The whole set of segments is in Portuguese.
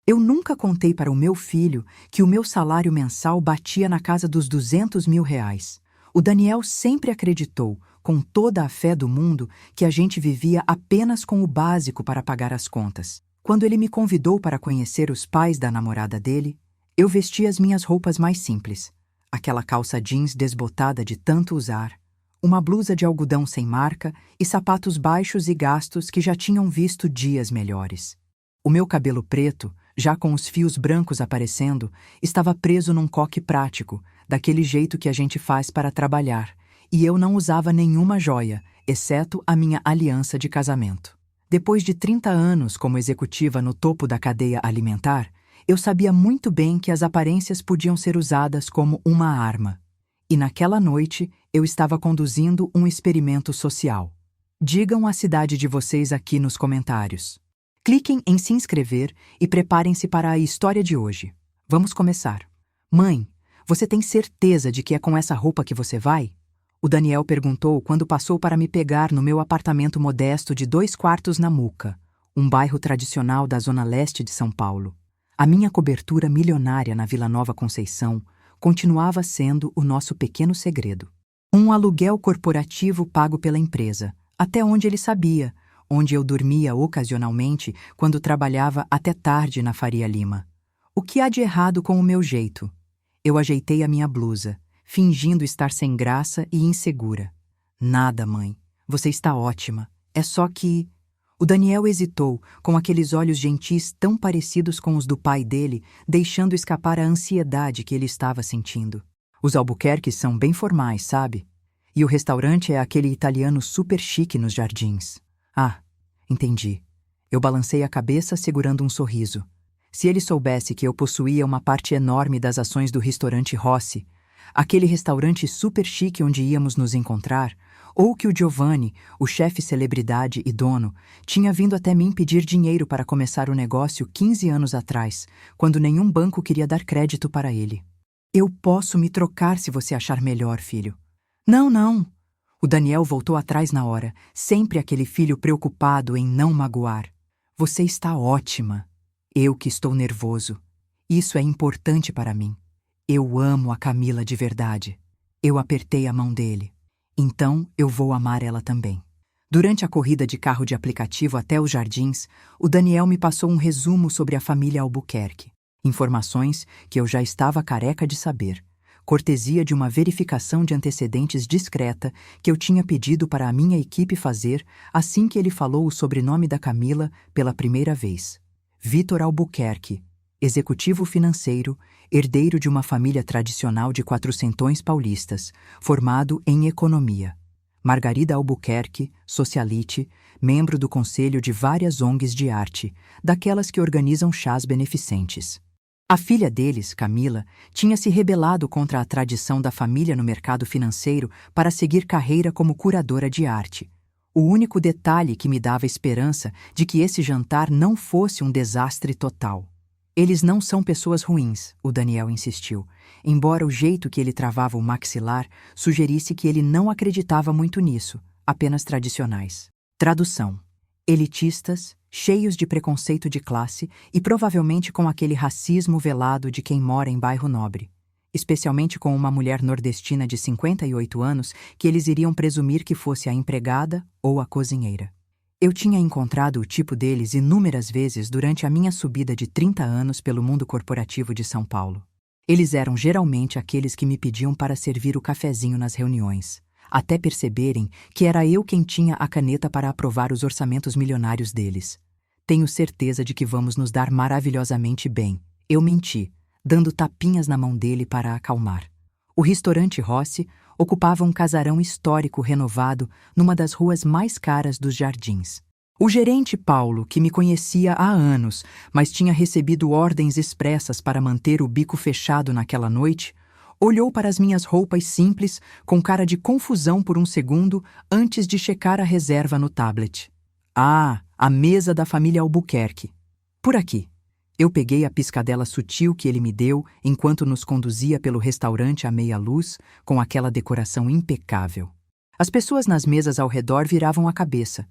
Eu nunca contei para o meu filho que o meu salário mensal batia na casa dos R$ 200.000. O Daniel sempre acreditou, com toda a fé do mundo, que a gente vivia apenas com o básico para pagar as contas. Quando ele me convidou para conhecer os pais da namorada dele, eu vestia as minhas roupas mais simples. Aquela calça jeans desbotada de tanto usar, uma blusa de algodão sem marca e sapatos baixos e gastos que já tinham visto dias melhores. O meu cabelo preto, já com os fios brancos aparecendo, estava preso num coque prático, daquele jeito que a gente faz para trabalhar, e eu não usava nenhuma joia, exceto a minha aliança de casamento. Depois de 30 anos como executiva no topo da cadeia alimentar, eu sabia muito bem que as aparências podiam ser usadas como uma arma. E naquela noite, eu estava conduzindo um experimento social. Digam a cidade de vocês aqui nos comentários. Cliquem em se inscrever e preparem-se para a história de hoje. Vamos começar. Mãe, você tem certeza de que é com essa roupa que você vai? O Daniel perguntou quando passou para me pegar no meu apartamento modesto de 2 quartos na Muca, um bairro tradicional da zona leste de São Paulo. A minha cobertura milionária na Vila Nova Conceição continuava sendo o nosso pequeno segredo. Um aluguel corporativo pago pela empresa, até onde ele sabia, onde eu dormia ocasionalmente quando trabalhava até tarde na Faria Lima. O que há de errado com o meu jeito? Eu ajeitei a minha blusa, fingindo estar sem graça e insegura. Nada, mãe. Você está ótima. É só que... O Daniel hesitou, com aqueles olhos gentis tão parecidos com os do pai dele, deixando escapar a ansiedade que ele estava sentindo. Os Albuquerques são bem formais, sabe? E o restaurante é aquele italiano super chique nos jardins. Ah, entendi. Eu balancei a cabeça segurando um sorriso. Se ele soubesse que eu possuía uma parte enorme das ações do restaurante Rossi, aquele restaurante super chique onde íamos nos encontrar, ou que o Giovanni, o chefe celebridade e dono, tinha vindo até mim pedir dinheiro para começar o negócio 15 anos atrás, quando nenhum banco queria dar crédito para ele. Eu posso me trocar se você achar melhor, filho. Não, não. O Daniel voltou atrás na hora, sempre aquele filho preocupado em não magoar. Você está ótima. Eu que estou nervoso. Isso é importante para mim. Eu amo a Camila de verdade. Eu apertei a mão dele. Então eu vou amar ela também. Durante a corrida de carro de aplicativo até os jardins, o Daniel me passou um resumo sobre a família Albuquerque. Informações que eu já estava careca de saber. Cortesia de uma verificação de antecedentes discreta que eu tinha pedido para a minha equipe fazer assim que ele falou o sobrenome da Camila pela primeira vez. Vitor Albuquerque, executivo financeiro, herdeiro de uma família tradicional de quatrocentões paulistas, formado em economia. Margarida Albuquerque, socialite, membro do conselho de várias ONGs de arte, daquelas que organizam chás beneficentes. A filha deles, Camila, tinha se rebelado contra a tradição da família no mercado financeiro para seguir carreira como curadora de arte. O único detalhe que me dava esperança de que esse jantar não fosse um desastre total. Eles não são pessoas ruins, o Daniel insistiu, embora o jeito que ele travava o maxilar sugerisse que ele não acreditava muito nisso, apenas tradicionais. Tradução: elitistas, cheios de preconceito de classe e provavelmente com aquele racismo velado de quem mora em bairro nobre. Especialmente com uma mulher nordestina de 58 anos que eles iriam presumir que fosse a empregada ou a cozinheira. Eu tinha encontrado o tipo deles inúmeras vezes durante a minha subida de 30 anos pelo mundo corporativo de São Paulo. Eles eram geralmente aqueles que me pediam para servir o cafezinho nas reuniões, até perceberem que era eu quem tinha a caneta para aprovar os orçamentos milionários deles. Tenho certeza de que vamos nos dar maravilhosamente bem. Eu menti, dando tapinhas na mão dele para acalmar. O restaurante Rossi ocupava um casarão histórico renovado numa das ruas mais caras dos jardins. O gerente Paulo, que me conhecia há anos, mas tinha recebido ordens expressas para manter o bico fechado naquela noite, olhou para as minhas roupas simples com cara de confusão por um segundo antes de checar a reserva no tablet. Ah, a mesa da família Albuquerque. Por aqui. Eu peguei a piscadela sutil que ele me deu enquanto nos conduzia pelo restaurante à meia luz, com aquela decoração impecável. As pessoas nas mesas ao redor viravam a cabeça.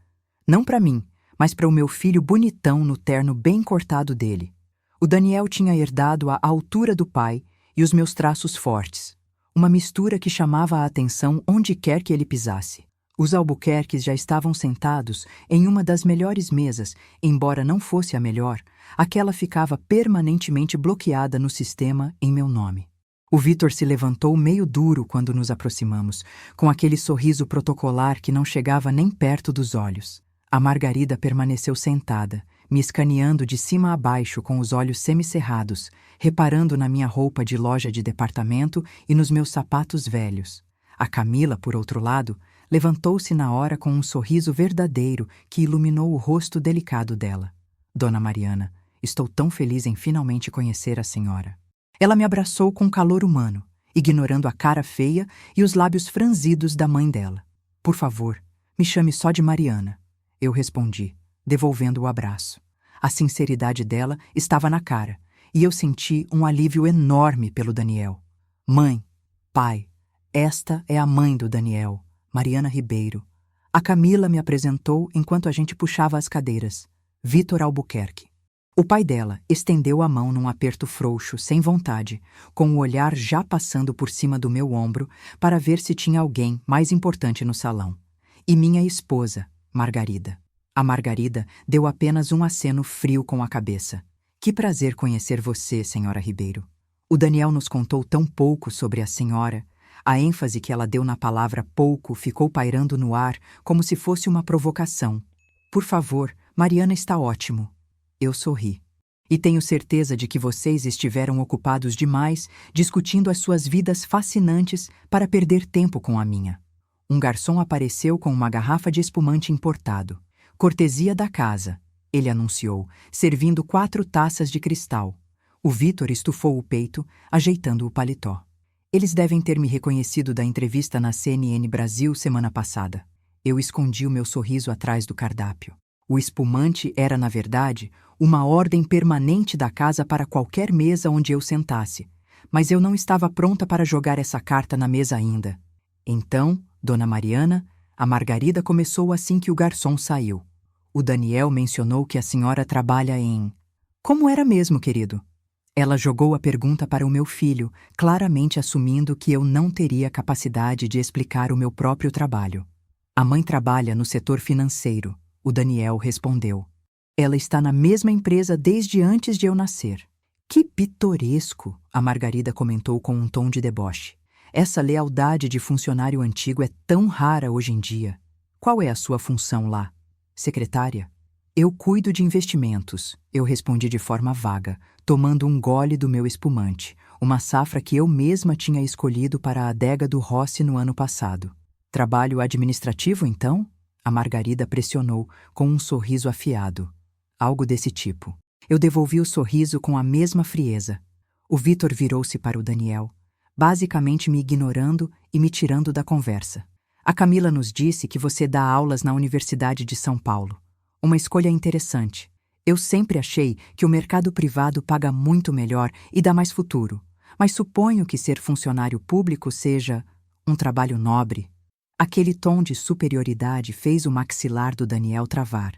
Não para mim, mas para o meu filho bonitão no terno bem cortado dele. O Daniel tinha herdado a altura do pai e os meus traços fortes, uma mistura que chamava a atenção onde quer que ele pisasse. Os Albuquerques já estavam sentados em uma das melhores mesas, embora não fosse a melhor, aquela ficava permanentemente bloqueada no sistema em meu nome. O Vitor se levantou meio duro quando nos aproximamos, com aquele sorriso protocolar que não chegava nem perto dos olhos. A Margarida permaneceu sentada, me escaneando de cima a baixo com os olhos semicerrados, reparando na minha roupa de loja de departamento e nos meus sapatos velhos. A Camila, por outro lado, levantou-se na hora com um sorriso verdadeiro que iluminou o rosto delicado dela. Dona Mariana, estou tão feliz em finalmente conhecer a senhora. Ela me abraçou com calor humano, ignorando a cara feia e os lábios franzidos da mãe dela. Por favor, me chame só de Mariana. Eu respondi, devolvendo o abraço. A sinceridade dela estava na cara, e eu senti um alívio enorme pelo Daniel. Mãe, pai, esta é a mãe do Daniel, Mariana Ribeiro. A Camila me apresentou enquanto a gente puxava as cadeiras. Vitor Albuquerque. O pai dela estendeu a mão num aperto frouxo, sem vontade, com o olhar já passando por cima do meu ombro para ver se tinha alguém mais importante no salão. E minha esposa, Margarida. A Margarida deu apenas um aceno frio com a cabeça. Que prazer conhecer você, senhora Ribeiro. O Daniel nos contou tão pouco sobre a senhora. A ênfase que ela deu na palavra pouco ficou pairando no ar como se fosse uma provocação. Por favor, Mariana está ótimo. Eu sorri. E tenho certeza de que vocês estiveram ocupados demais discutindo as suas vidas fascinantes para perder tempo com a minha. Um garçom apareceu com uma garrafa de espumante importado. Cortesia da casa, ele anunciou, servindo 4 taças de cristal. O Vitor estufou o peito, ajeitando o paletó. Eles devem ter me reconhecido da entrevista na CNN Brasil semana passada. Eu escondi o meu sorriso atrás do cardápio. O espumante era, na verdade, uma ordem permanente da casa para qualquer mesa onde eu sentasse, mas eu não estava pronta para jogar essa carta na mesa ainda. Então, Dona Mariana, a Margarida começou assim que o garçom saiu. O Daniel mencionou que a senhora trabalha em... Como era mesmo, querido? Ela jogou a pergunta para o meu filho, claramente assumindo que eu não teria capacidade de explicar o meu próprio trabalho. A mãe trabalha no setor financeiro, o Daniel respondeu. Ela está na mesma empresa desde antes de eu nascer. Que pitoresco, a Margarida comentou com um tom de deboche. Essa lealdade de funcionário antigo é tão rara hoje em dia. Qual é a sua função lá? Secretária? Eu cuido de investimentos, eu respondi de forma vaga, tomando um gole do meu espumante, uma safra que eu mesma tinha escolhido para a adega do Rossi no ano passado. Trabalho administrativo, então? A Margarida pressionou, com um sorriso afiado. Algo desse tipo. Eu devolvi o sorriso com a mesma frieza. O Vitor virou-se para o Daniel, basicamente me ignorando e me tirando da conversa. A Camila nos disse que você dá aulas na Universidade de São Paulo. Uma escolha interessante. Eu sempre achei que o mercado privado paga muito melhor e dá mais futuro, mas suponho que ser funcionário público seja um trabalho nobre. Aquele tom de superioridade fez o maxilar do Daniel travar,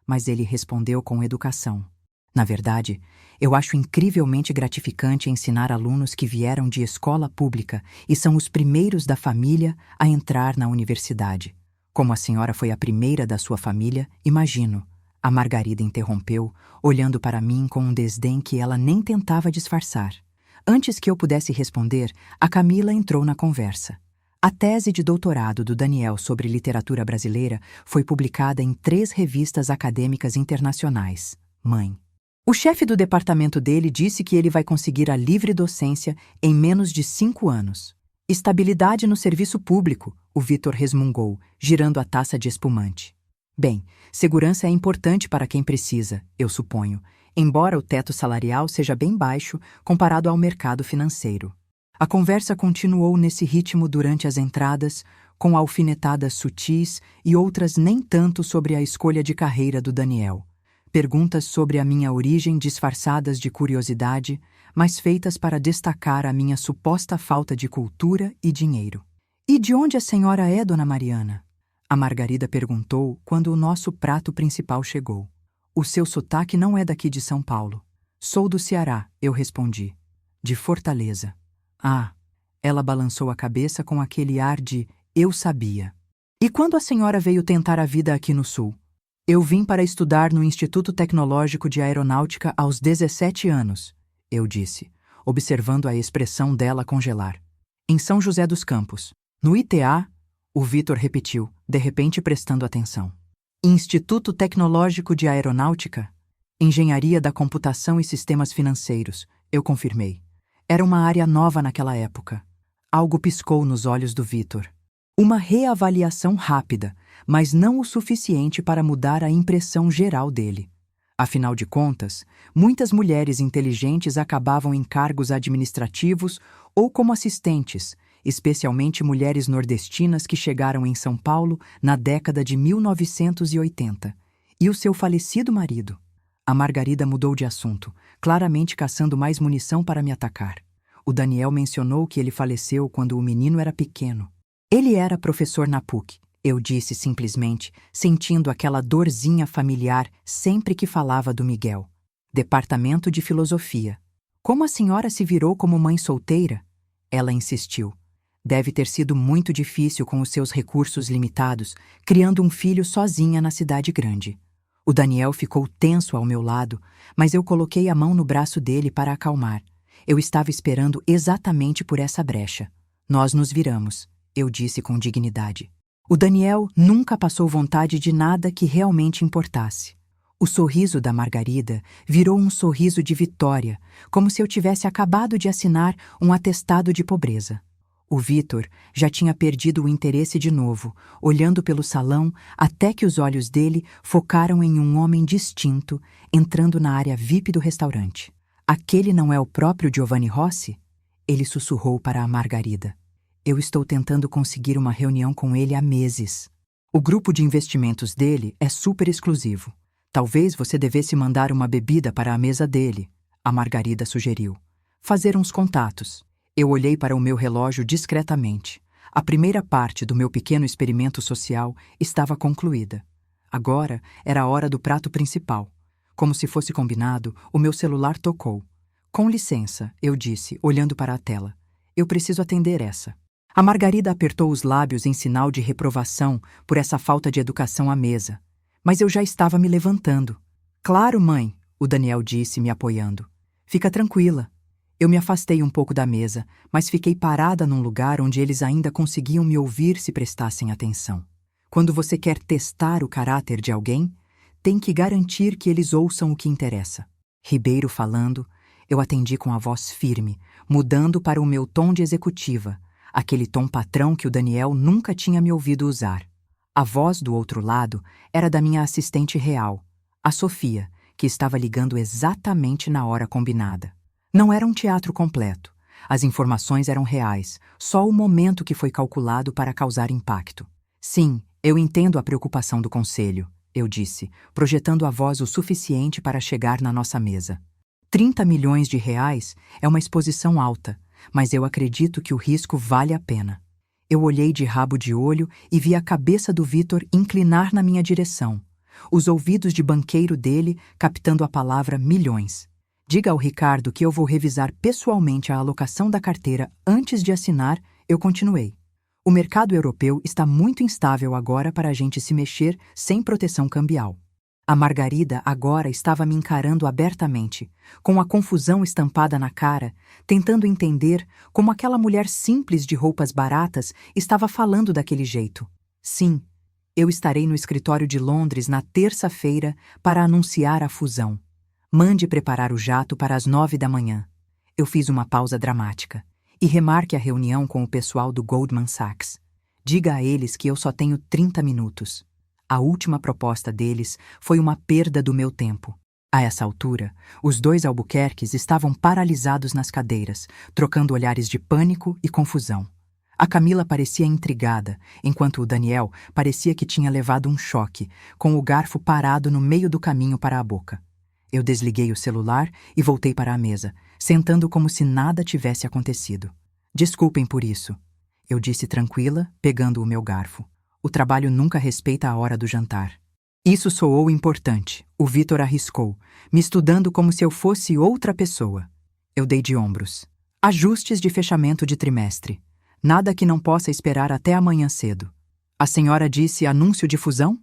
mas ele respondeu com educação. Na verdade, eu acho incrivelmente gratificante ensinar alunos que vieram de escola pública e são os primeiros da família a entrar na universidade. Como a senhora foi a primeira da sua família, imagino. A Margarida interrompeu, olhando para mim com um desdém que ela nem tentava disfarçar. Antes que eu pudesse responder, a Camila entrou na conversa. A tese de doutorado do Daniel sobre literatura brasileira foi publicada em 3 revistas acadêmicas internacionais. Mãe. O chefe do departamento dele disse que ele vai conseguir a livre docência em menos de 5 anos. Estabilidade no serviço público, o Vitor resmungou, girando a taça de espumante. Bem, segurança é importante para quem precisa, eu suponho, embora o teto salarial seja bem baixo comparado ao mercado financeiro. A conversa continuou nesse ritmo durante as entradas, com alfinetadas sutis e outras nem tanto sobre a escolha de carreira do Daniel. Perguntas sobre a minha origem disfarçadas de curiosidade, mas feitas para destacar a minha suposta falta de cultura e dinheiro. E de onde a senhora é, Dona Mariana? A Margarida perguntou quando o nosso prato principal chegou. O seu sotaque não é daqui de São Paulo. Sou do Ceará, eu respondi. De Fortaleza. Ah, ela balançou a cabeça com aquele ar de eu sabia. E quando a senhora veio tentar a vida aqui no Sul? Eu vim para estudar no Instituto Tecnológico de Aeronáutica aos 17 anos, eu disse, observando a expressão dela congelar. Em São José dos Campos. No ITA, o Vitor repetiu, de repente prestando atenção. Instituto Tecnológico de Aeronáutica? Engenharia da Computação e Sistemas Financeiros, eu confirmei. Era uma área nova naquela época. Algo piscou nos olhos do Vitor. Uma reavaliação rápida, mas não o suficiente para mudar a impressão geral dele. Afinal de contas, muitas mulheres inteligentes acabavam em cargos administrativos ou como assistentes, especialmente mulheres nordestinas que chegaram em São Paulo na década de 1980, e o seu falecido marido. A Margarida mudou de assunto, claramente caçando mais munição para me atacar. O Daniel mencionou que ele faleceu quando o menino era pequeno. Ele era professor na PUC, eu disse simplesmente, sentindo aquela dorzinha familiar sempre que falava do Miguel. Departamento de Filosofia. Como a senhora se virou como mãe solteira? Ela insistiu. Deve ter sido muito difícil com os seus recursos limitados, criando um filho sozinha na cidade grande. O Daniel ficou tenso ao meu lado, mas eu coloquei a mão no braço dele para acalmar. Eu estava esperando exatamente por essa brecha. Nós nos viramos, eu disse com dignidade. O Daniel nunca passou vontade de nada que realmente importasse. O sorriso da Margarida virou um sorriso de vitória, como se eu tivesse acabado de assinar um atestado de pobreza. O Vitor já tinha perdido o interesse de novo, olhando pelo salão até que os olhos dele focaram em um homem distinto entrando na área VIP do restaurante. Aquele não é o próprio Giovanni Rossi? Ele sussurrou para a Margarida. Eu estou tentando conseguir uma reunião com ele há meses. O grupo de investimentos dele é super exclusivo. Talvez você devesse mandar uma bebida para a mesa dele, a Margarida sugeriu. Fazer uns contatos. Eu olhei para o meu relógio discretamente. A primeira parte do meu pequeno experimento social estava concluída. Agora era a hora do prato principal. Como se fosse combinado, o meu celular tocou. Com licença, eu disse, olhando para a tela. Eu preciso atender essa. A Margarida apertou os lábios em sinal de reprovação por essa falta de educação à mesa. Mas eu já estava me levantando. Claro, mãe, o Daniel disse, me apoiando. Fica tranquila. Eu me afastei um pouco da mesa, mas fiquei parada num lugar onde eles ainda conseguiam me ouvir se prestassem atenção. Quando você quer testar o caráter de alguém, tem que garantir que eles ouçam o que interessa. Ribeiro falando, eu atendi com a voz firme, mudando para o meu tom de executiva, aquele tom patrão que o Daniel nunca tinha me ouvido usar. A voz do outro lado era da minha assistente real, a Sofia, que estava ligando exatamente na hora combinada. Não era um teatro completo. As informações eram reais, só o momento que foi calculado para causar impacto. Sim, eu entendo a preocupação do conselho, eu disse, projetando a voz o suficiente para chegar na nossa mesa. 30 milhões de reais é uma exposição alta, mas eu acredito que o risco vale a pena. Eu olhei de rabo de olho e vi a cabeça do Vitor inclinar na minha direção, os ouvidos de banqueiro dele captando a palavra milhões. Diga ao Ricardo que eu vou revisar pessoalmente a alocação da carteira antes de assinar, eu continuei. O mercado europeu está muito instável agora para a gente se mexer sem proteção cambial. A Margarida agora estava me encarando abertamente, com a confusão estampada na cara, tentando entender como aquela mulher simples de roupas baratas estava falando daquele jeito. Sim, eu estarei no escritório de Londres na terça-feira para anunciar a fusão. Mande preparar o jato para as 9 da manhã. Eu fiz uma pausa dramática. E remarque a reunião com o pessoal do Goldman Sachs. Diga a eles que eu só tenho 30 minutos. A última proposta deles foi uma perda do meu tempo. A essa altura, os dois Albuquerques estavam paralisados nas cadeiras, trocando olhares de pânico e confusão. A Camila parecia intrigada, enquanto o Daniel parecia que tinha levado um choque, com o garfo parado no meio do caminho para a boca. Eu desliguei o celular e voltei para a mesa, sentando como se nada tivesse acontecido. Desculpem por isso, eu disse tranquila, pegando o meu garfo. O trabalho nunca respeita a hora do jantar. Isso soou importante, o Vitor arriscou, me estudando como se eu fosse outra pessoa. Eu dei de ombros. Ajustes de fechamento de trimestre. Nada que não possa esperar até amanhã cedo. A senhora disse anúncio de fusão?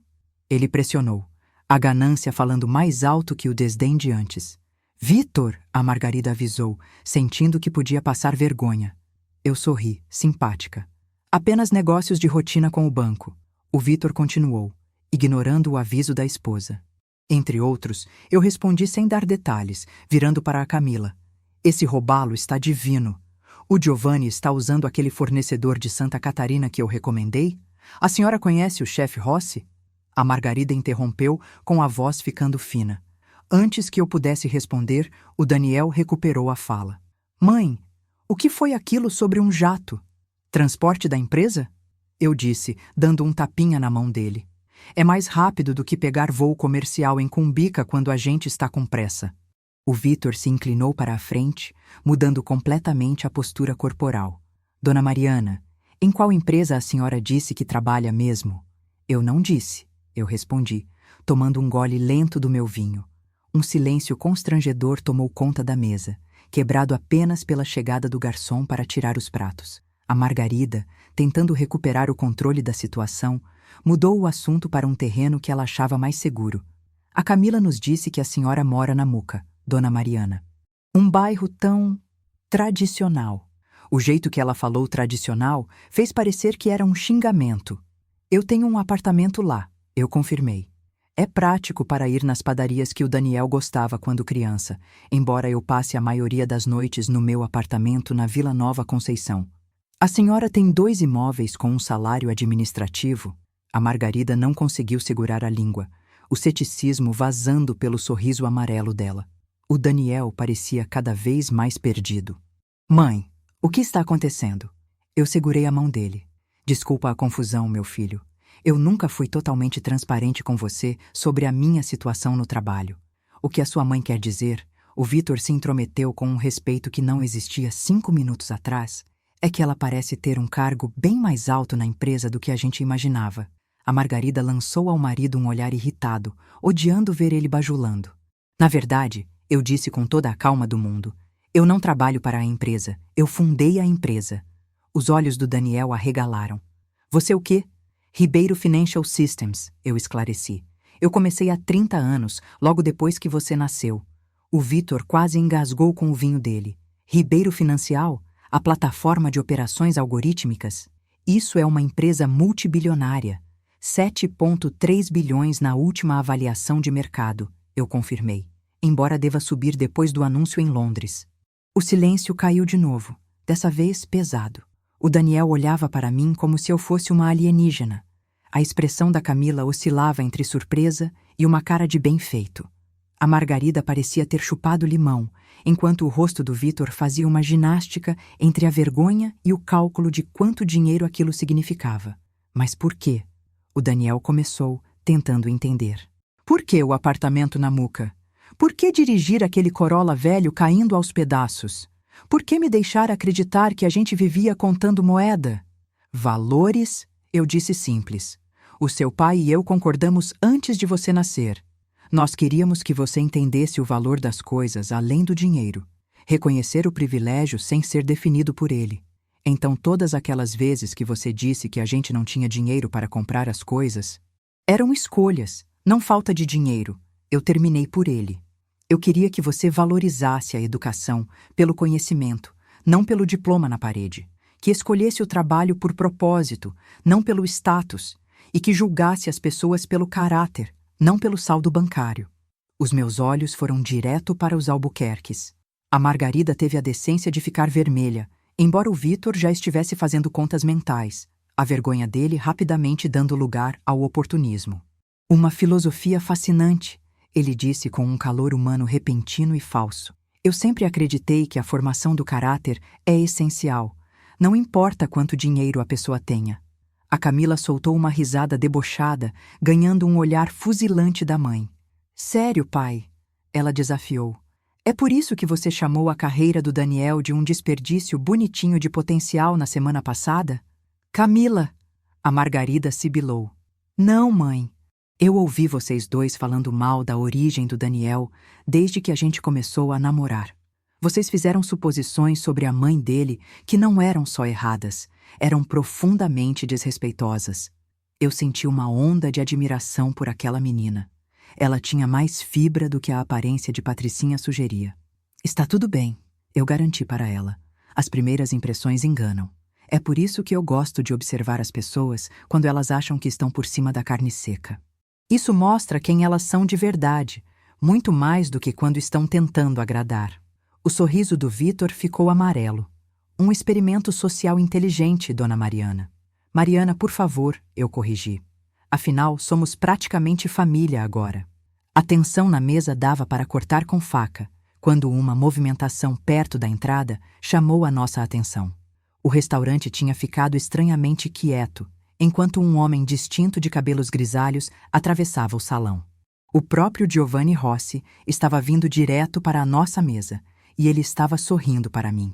Ele pressionou, a ganância falando mais alto que o desdém de antes. Vitor, a Margarida avisou, sentindo que podia passar vergonha. Eu sorri, simpática. Apenas negócios de rotina com o banco. O Vitor continuou, ignorando o aviso da esposa. Entre outros, eu respondi sem dar detalhes, virando para a Camila. Esse robalo está divino. O Giovanni está usando aquele fornecedor de Santa Catarina que eu recomendei? A senhora conhece o chefe Rossi? A Margarida interrompeu, com a voz ficando fina. Antes que eu pudesse responder, o Daniel recuperou a fala. Mãe, o que foi aquilo sobre um jato? Transporte da empresa? Eu disse, dando um tapinha na mão dele. É mais rápido do que pegar voo comercial em Cumbica quando a gente está com pressa. O Vitor se inclinou para a frente, mudando completamente a postura corporal. Dona Mariana, em qual empresa a senhora disse que trabalha mesmo? Eu não disse, eu respondi, tomando um gole lento do meu vinho. Um silêncio constrangedor tomou conta da mesa, quebrado apenas pela chegada do garçom para tirar os pratos. A Margarida, tentando recuperar o controle da situação, mudou o assunto para um terreno que ela achava mais seguro. A Camila nos disse que a senhora mora na Muca, Dona Mariana. Um bairro tão tradicional. O jeito que ela falou tradicional fez parecer que era um xingamento. Eu tenho um apartamento lá, eu confirmei. É prático para ir nas padarias que o Daniel gostava quando criança, embora eu passe a maioria das noites no meu apartamento na Vila Nova Conceição. A senhora tem 2 imóveis com um salário administrativo? A Margarida não conseguiu segurar a língua, o ceticismo vazando pelo sorriso amarelo dela. O Daniel parecia cada vez mais perdido. Mãe, o que está acontecendo? Eu segurei a mão dele. Desculpa a confusão, meu filho. Eu nunca fui totalmente transparente com você sobre a minha situação no trabalho. O que a sua mãe quer dizer, o Vitor se intrometeu com um respeito que não existia 5 minutos atrás, é que ela parece ter um cargo bem mais alto na empresa do que a gente imaginava. A Margarida lançou ao marido um olhar irritado, odiando ver ele bajulando. Na verdade, eu disse com toda a calma do mundo, eu não trabalho para a empresa, eu fundei a empresa. Os olhos do Daniel arregalaram. Você o quê? Ribeiro Financial Systems, eu esclareci. Eu comecei há 30 anos, logo depois que você nasceu. O Vitor quase engasgou com o vinho dele. Ribeiro Financial? A plataforma de operações algorítmicas? Isso é uma empresa multibilionária. 7,3 bilhões na última avaliação de mercado, eu confirmei, embora deva subir depois do anúncio em Londres. O silêncio caiu de novo, dessa vez pesado. O Daniel olhava para mim como se eu fosse uma alienígena. A expressão da Camila oscilava entre surpresa e uma cara de bem feito. A Margarida parecia ter chupado limão, enquanto o rosto do Vitor fazia uma ginástica entre a vergonha e o cálculo de quanto dinheiro aquilo significava. Mas por quê? O Daniel começou, tentando entender. Por que o apartamento na Muca? Por que dirigir aquele Corolla velho caindo aos pedaços? Por que me deixar acreditar que a gente vivia contando moeda? Valores? Eu disse simples. O seu pai e eu concordamos antes de você nascer. Nós queríamos que você entendesse o valor das coisas além do dinheiro, reconhecer o privilégio sem ser definido por ele. Então todas aquelas vezes que você disse que a gente não tinha dinheiro para comprar as coisas, eram escolhas, não falta de dinheiro. Eu terminei por ele. Eu queria que você valorizasse a educação pelo conhecimento, não pelo diploma na parede, que escolhesse o trabalho por propósito, não pelo status, e que julgasse as pessoas pelo caráter, não pelo saldo bancário. Os meus olhos foram direto para os Albuquerques. A Margarida teve a decência de ficar vermelha, embora o Vitor já estivesse fazendo contas mentais, a vergonha dele rapidamente dando lugar ao oportunismo. Uma filosofia fascinante, ele disse com um calor humano repentino e falso. Eu sempre acreditei que a formação do caráter é essencial, não importa quanto dinheiro a pessoa tenha. A Camila soltou uma risada debochada, ganhando um olhar fuzilante da mãe. Sério, pai? Ela desafiou. É por isso que você chamou a carreira do Daniel de um desperdício bonitinho de potencial na semana passada? Camila! A Margarida sibilou. Não, mãe. Eu ouvi vocês dois falando mal da origem do Daniel desde que a gente começou a namorar. Vocês fizeram suposições sobre a mãe dele que não eram só erradas, eram profundamente desrespeitosas. Eu senti uma onda de admiração por aquela menina. Ela tinha mais fibra do que a aparência de Patricinha sugeria. Está tudo bem, eu garanti para ela. As primeiras impressões enganam. É por isso que eu gosto de observar as pessoas quando elas acham que estão por cima da carne seca. Isso mostra quem elas são de verdade, muito mais do que quando estão tentando agradar. O sorriso do Vitor ficou amarelo. Um experimento social inteligente, dona Mariana. Mariana, por favor, eu corrigi. Afinal, somos praticamente família agora. A tensão na mesa dava para cortar com faca, quando uma movimentação perto da entrada chamou a nossa atenção. O restaurante tinha ficado estranhamente quieto, enquanto um homem distinto de cabelos grisalhos atravessava o salão. O próprio Giovanni Rossi estava vindo direto para a nossa mesa, e ele estava sorrindo para mim.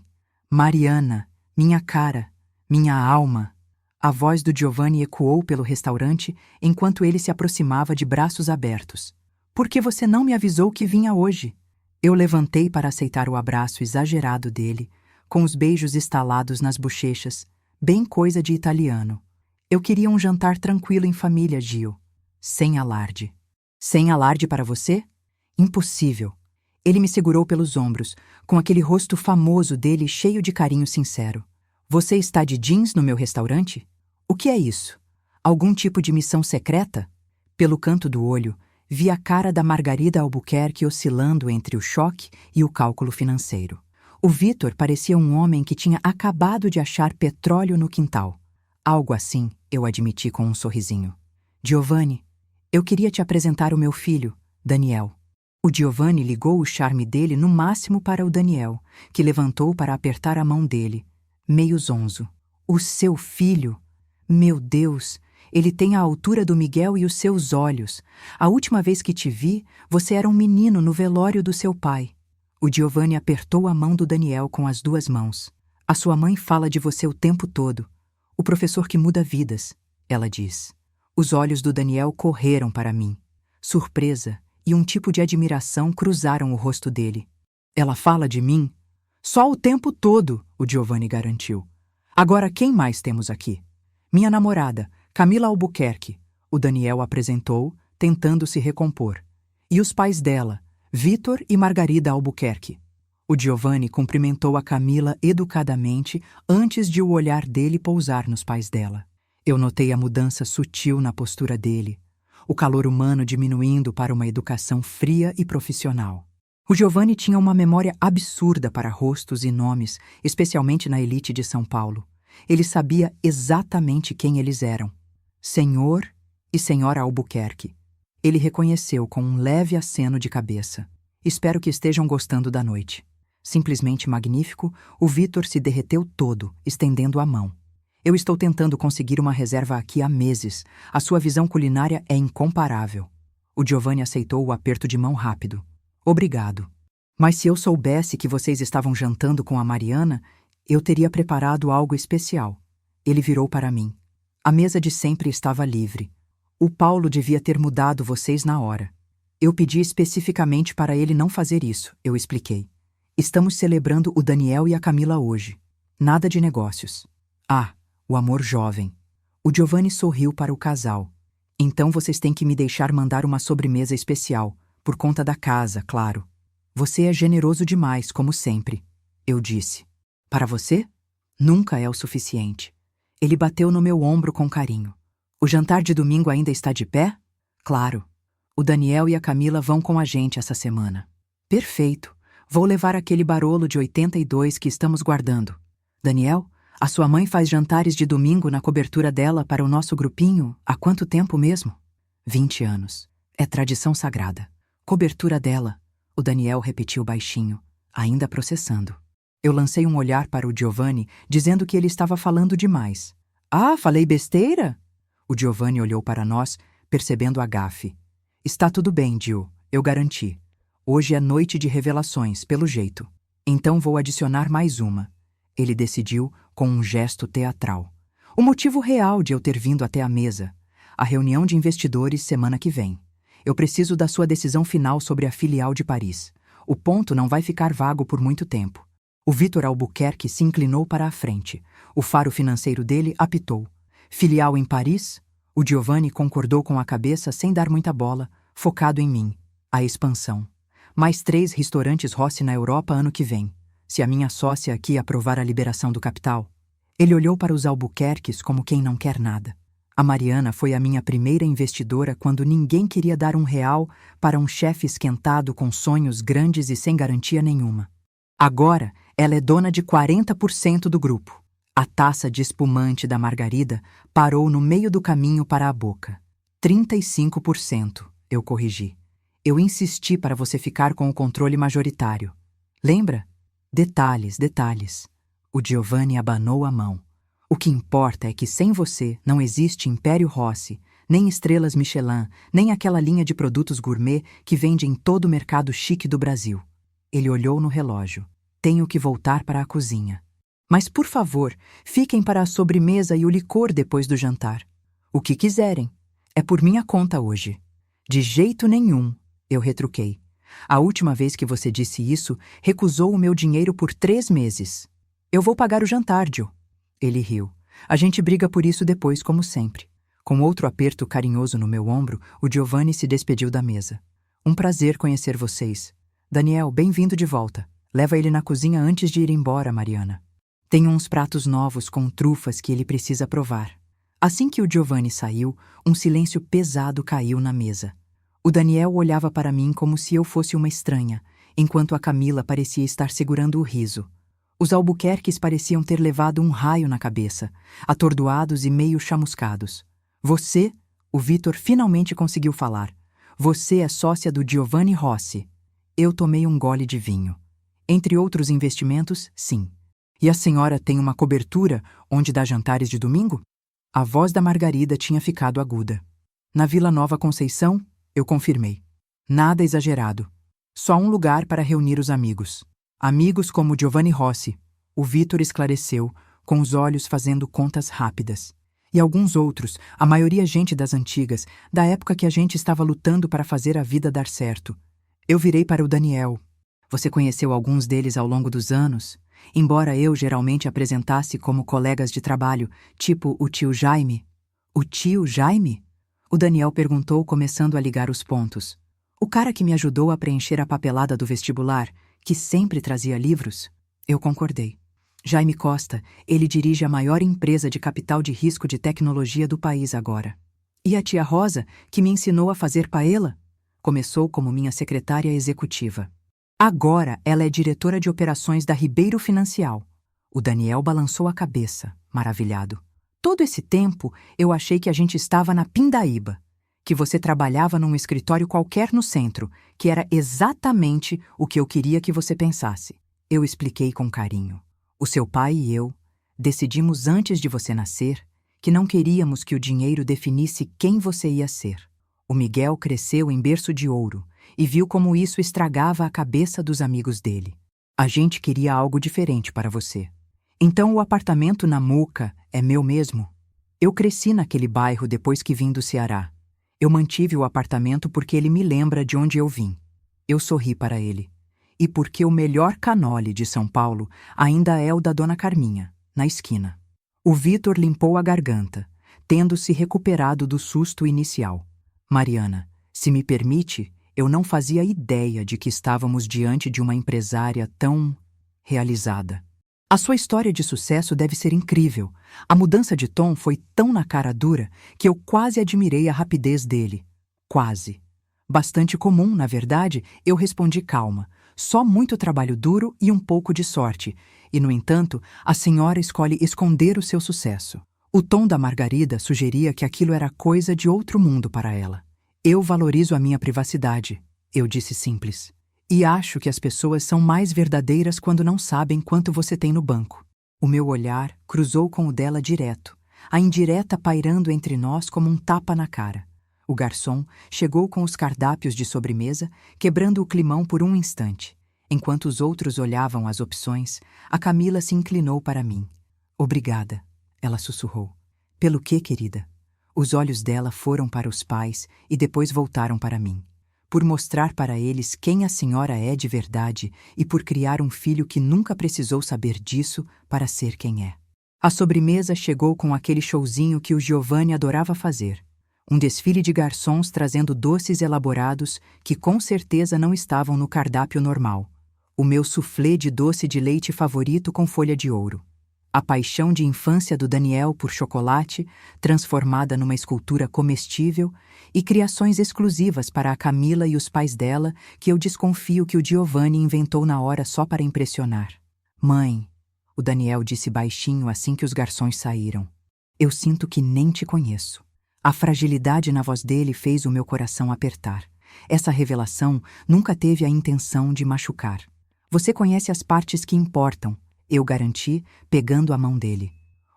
Mariana, minha cara, minha alma. A voz do Giovanni ecoou pelo restaurante enquanto ele se aproximava de braços abertos. Por que você não me avisou que vinha hoje? Eu levantei para aceitar o abraço exagerado dele, com os beijos estalados nas bochechas, bem coisa de italiano. Eu queria um jantar tranquilo em família, Gio. Sem alarde. Sem alarde para você? Impossível. Ele me segurou pelos ombros, com aquele rosto famoso dele cheio de carinho sincero. Você está de jeans no meu restaurante? O que é isso? Algum tipo de missão secreta? Pelo canto do olho, vi a cara da Margarida Albuquerque oscilando entre o choque e o cálculo financeiro. O Vitor parecia um homem que tinha acabado de achar petróleo no quintal. Algo assim, eu admiti com um sorrisinho. Giovanni, eu queria te apresentar o meu filho, Daniel. O Giovanni ligou o charme dele no máximo para o Daniel, que levantou para apertar a mão dele, meio zonzo. O seu filho? Meu Deus, ele tem a altura do Miguel e os seus olhos. A última vez que te vi, você era um menino no velório do seu pai. O Giovanni apertou a mão do Daniel com as duas mãos. A sua mãe fala de você o tempo todo. O professor que muda vidas, ela diz. Os olhos do Daniel correram para mim. Surpresa e um tipo de admiração cruzaram o rosto dele. Ela fala de mim? Só o tempo todo, o Giovanni garantiu. Agora quem mais temos aqui? Minha namorada, Camila Albuquerque, o Daniel apresentou, tentando se recompor. E os pais dela, Vitor e Margarida Albuquerque. O Giovanni cumprimentou a Camila educadamente antes de o olhar dele pousar nos pais dela. Eu notei a mudança sutil na postura dele, o calor humano diminuindo para uma educação fria e profissional. O Giovanni tinha uma memória absurda para rostos e nomes, especialmente na elite de São Paulo. Ele sabia exatamente quem eles eram. Senhor e Senhora Albuquerque. Ele reconheceu com um leve aceno de cabeça. Espero que estejam gostando da noite. Simplesmente magnífico, o Vitor se derreteu todo, estendendo a mão. Eu estou tentando conseguir uma reserva aqui há meses. A sua visão culinária é incomparável. O Giovanni aceitou o aperto de mão rápido. Obrigado. Mas se eu soubesse que vocês estavam jantando com a Mariana, eu teria preparado algo especial. Ele virou para mim. A mesa de sempre estava livre. O Paulo devia ter mudado vocês na hora. Eu pedi especificamente para ele não fazer isso, eu expliquei. Estamos celebrando o Daniel e a Camila hoje. Nada de negócios. Ah, o amor jovem. O Giovanni sorriu para o casal. Então vocês têm que me deixar mandar uma sobremesa especial, por conta da casa, claro. Você é generoso demais, como sempre, eu disse. Para você? Nunca é o suficiente. Ele bateu no meu ombro com carinho. O jantar de domingo ainda está de pé? Claro. O Daniel e a Camila vão com a gente essa semana. Perfeito. Vou levar aquele barolo de 82 que estamos guardando. Daniel, a sua mãe faz jantares de domingo na cobertura dela para o nosso grupinho há quanto tempo mesmo? 20 anos. É tradição sagrada. Cobertura dela, o Daniel repetiu baixinho, ainda processando. Eu lancei um olhar para o Giovanni, dizendo que ele estava falando demais. Ah, falei besteira? O Giovanni olhou para nós, percebendo a gafe. Está tudo bem, Gio, eu garanti. Hoje é noite de revelações, pelo jeito. Então vou adicionar mais uma. Ele decidiu com um gesto teatral. O motivo real de eu ter vindo até a mesa. A reunião de investidores semana que vem. Eu preciso da sua decisão final sobre a filial de Paris. O ponto não vai ficar vago por muito tempo. O Vitor Albuquerque se inclinou para a frente. O faro financeiro dele apitou. Filial em Paris? O Giovanni concordou com a cabeça sem dar muita bola, focado em mim. A expansão. Mais 3 restaurantes Rossi na Europa ano que vem. Se a minha sócia aqui aprovar a liberação do capital. Ele olhou para os Albuquerques como quem não quer nada. A Mariana foi a minha primeira investidora quando ninguém queria dar R$1 para um chefe esquentado com sonhos grandes e sem garantia nenhuma. Agora, ela é dona de 40% do grupo. A taça de espumante da Margarida parou no meio do caminho para a boca. 35%, eu corrigi. Eu insisti para você ficar com o controle majoritário. Lembra? Detalhes, detalhes. O Giovanni abanou a mão. O que importa é que sem você não existe Império Rossi, nem estrelas Michelin, nem aquela linha de produtos gourmet que vende em todo o mercado chique do Brasil. Ele olhou no relógio. Tenho que voltar para a cozinha. Mas, por favor, fiquem para a sobremesa e o licor depois do jantar. O que quiserem. É por minha conta hoje. De jeito nenhum, eu retruquei. A última vez que você disse isso, recusou o meu dinheiro por 3 meses. Eu vou pagar o jantar, Gio. Ele riu. A gente briga por isso depois, como sempre. Com outro aperto carinhoso no meu ombro, o Giovanni se despediu da mesa. Um prazer conhecer vocês. Daniel, bem-vindo de volta. Leva ele na cozinha antes de ir embora, Mariana. Tenho uns pratos novos com trufas que ele precisa provar. Assim que o Giovanni saiu, um silêncio pesado caiu na mesa. O Daniel olhava para mim como se eu fosse uma estranha, enquanto a Camila parecia estar segurando o riso. Os Albuquerques pareciam ter levado um raio na cabeça, atordoados e meio chamuscados. Você, o Vitor finalmente conseguiu falar. Você é sócia do Giovanni Rossi. Eu tomei um gole de vinho. Entre outros investimentos, sim. E a senhora tem uma cobertura onde dá jantares de domingo? A voz da Margarida tinha ficado aguda. Na Vila Nova Conceição, eu confirmei. Nada exagerado. Só um lugar para reunir os amigos. Amigos como Giovanni Rossi, o Vitor esclareceu, com os olhos fazendo contas rápidas. E alguns outros, a maioria gente das antigas, da época que a gente estava lutando para fazer a vida dar certo. Eu virei para o Daniel. Você conheceu alguns deles ao longo dos anos? Embora eu geralmente apresentasse como colegas de trabalho, tipo o tio Jaime. O tio Jaime? O Daniel perguntou, começando a ligar os pontos. O cara que me ajudou a preencher a papelada do vestibular, que sempre trazia livros? Eu concordei. Jaime Costa, ele dirige a maior empresa de capital de risco de tecnologia do país agora. E a tia Rosa, que me ensinou a fazer paella? Começou como minha secretária executiva. Agora ela é diretora de operações da Ribeiro Financial. O Daniel balançou a cabeça, maravilhado. Todo esse tempo eu achei que a gente estava na Pindaíba, que você trabalhava num escritório qualquer no centro, que era exatamente o que eu queria que você pensasse. Eu expliquei com carinho. O seu pai e eu decidimos antes de você nascer que não queríamos que o dinheiro definisse quem você ia ser. O Miguel cresceu em berço de ouro e viu como isso estragava a cabeça dos amigos dele. A gente queria algo diferente para você. Então o apartamento na Muca é meu mesmo? Eu cresci naquele bairro depois que vim do Ceará. Eu mantive o apartamento porque ele me lembra de onde eu vim. Eu sorri para ele. E porque o melhor canole de São Paulo ainda é o da Dona Carminha, na esquina. O Vitor limpou a garganta, tendo se recuperado do susto inicial. Mariana, se me permite, eu não fazia ideia de que estávamos diante de uma empresária tão realizada. A sua história de sucesso deve ser incrível. A mudança de tom foi tão na cara dura que eu quase admirei a rapidez dele. Quase. Bastante comum, na verdade, eu respondi calma. Só muito trabalho duro e um pouco de sorte. E, no entanto, a senhora escolhe esconder o seu sucesso. O tom da Margarida sugeria que aquilo era coisa de outro mundo para ela. Eu valorizo a minha privacidade, eu disse simples. E acho que as pessoas são mais verdadeiras quando não sabem quanto você tem no banco. O meu olhar cruzou com o dela direto, a indireta pairando entre nós como um tapa na cara. O garçom chegou com os cardápios de sobremesa, quebrando o climão por um instante. Enquanto os outros olhavam as opções, a Camila se inclinou para mim. Obrigada, ela sussurrou. Pelo quê, querida? Os olhos dela foram para os pais e depois voltaram para mim. Por mostrar para eles quem a senhora é de verdade e por criar um filho que nunca precisou saber disso para ser quem é. A sobremesa chegou com aquele showzinho que o Giovanni adorava fazer. Um desfile de garçons trazendo doces elaborados que com certeza não estavam no cardápio normal. O meu soufflé de doce de leite favorito com folha de ouro. A paixão de infância do Daniel por chocolate, transformada numa escultura comestível, e criações exclusivas para a Camila e os pais dela, que eu desconfio que o Giovanni inventou na hora só para impressionar. Mãe, o Daniel disse baixinho assim que os garçons saíram. Eu sinto que nem te conheço. A fragilidade na voz dele fez o meu coração apertar. Essa revelação nunca teve a intenção de machucar. Você conhece as partes que importam, eu garanti, pegando a mão dele.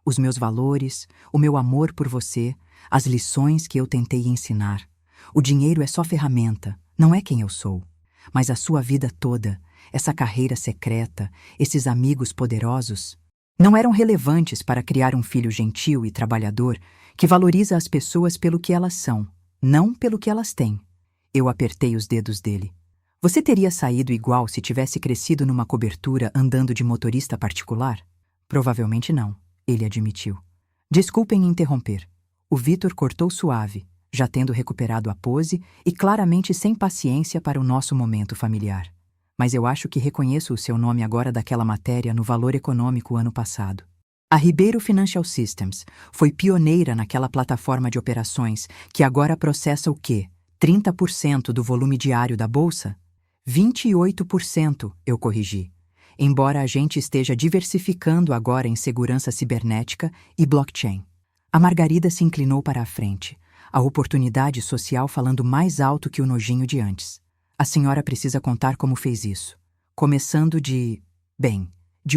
Os meus valores, o meu amor por você, as lições que eu tentei ensinar. O dinheiro é só ferramenta, não é quem eu sou. Mas a sua vida toda, essa carreira secreta, esses amigos poderosos, não eram relevantes para criar um filho gentil e trabalhador que valoriza as pessoas pelo que elas são, não pelo que elas têm. Eu apertei os dedos dele. Você teria saído igual se tivesse crescido numa cobertura andando de motorista particular? Provavelmente não, ele admitiu. Desculpem interromper. O Vitor cortou suave, já tendo recuperado a pose e claramente sem paciência para o nosso momento familiar. Mas eu acho que reconheço o seu nome agora daquela matéria no Valor Econômico ano passado. A Ribeiro Financial Systems foi pioneira naquela plataforma de operações que agora processa o quê? 30% do volume diário da bolsa? 28%, eu corrigi. Embora a gente esteja diversificando agora em segurança cibernética e blockchain. A Margarida se inclinou para a frente, a oportunidade social falando mais alto que o nojinho de antes. A senhora precisa contar como fez isso. Começando de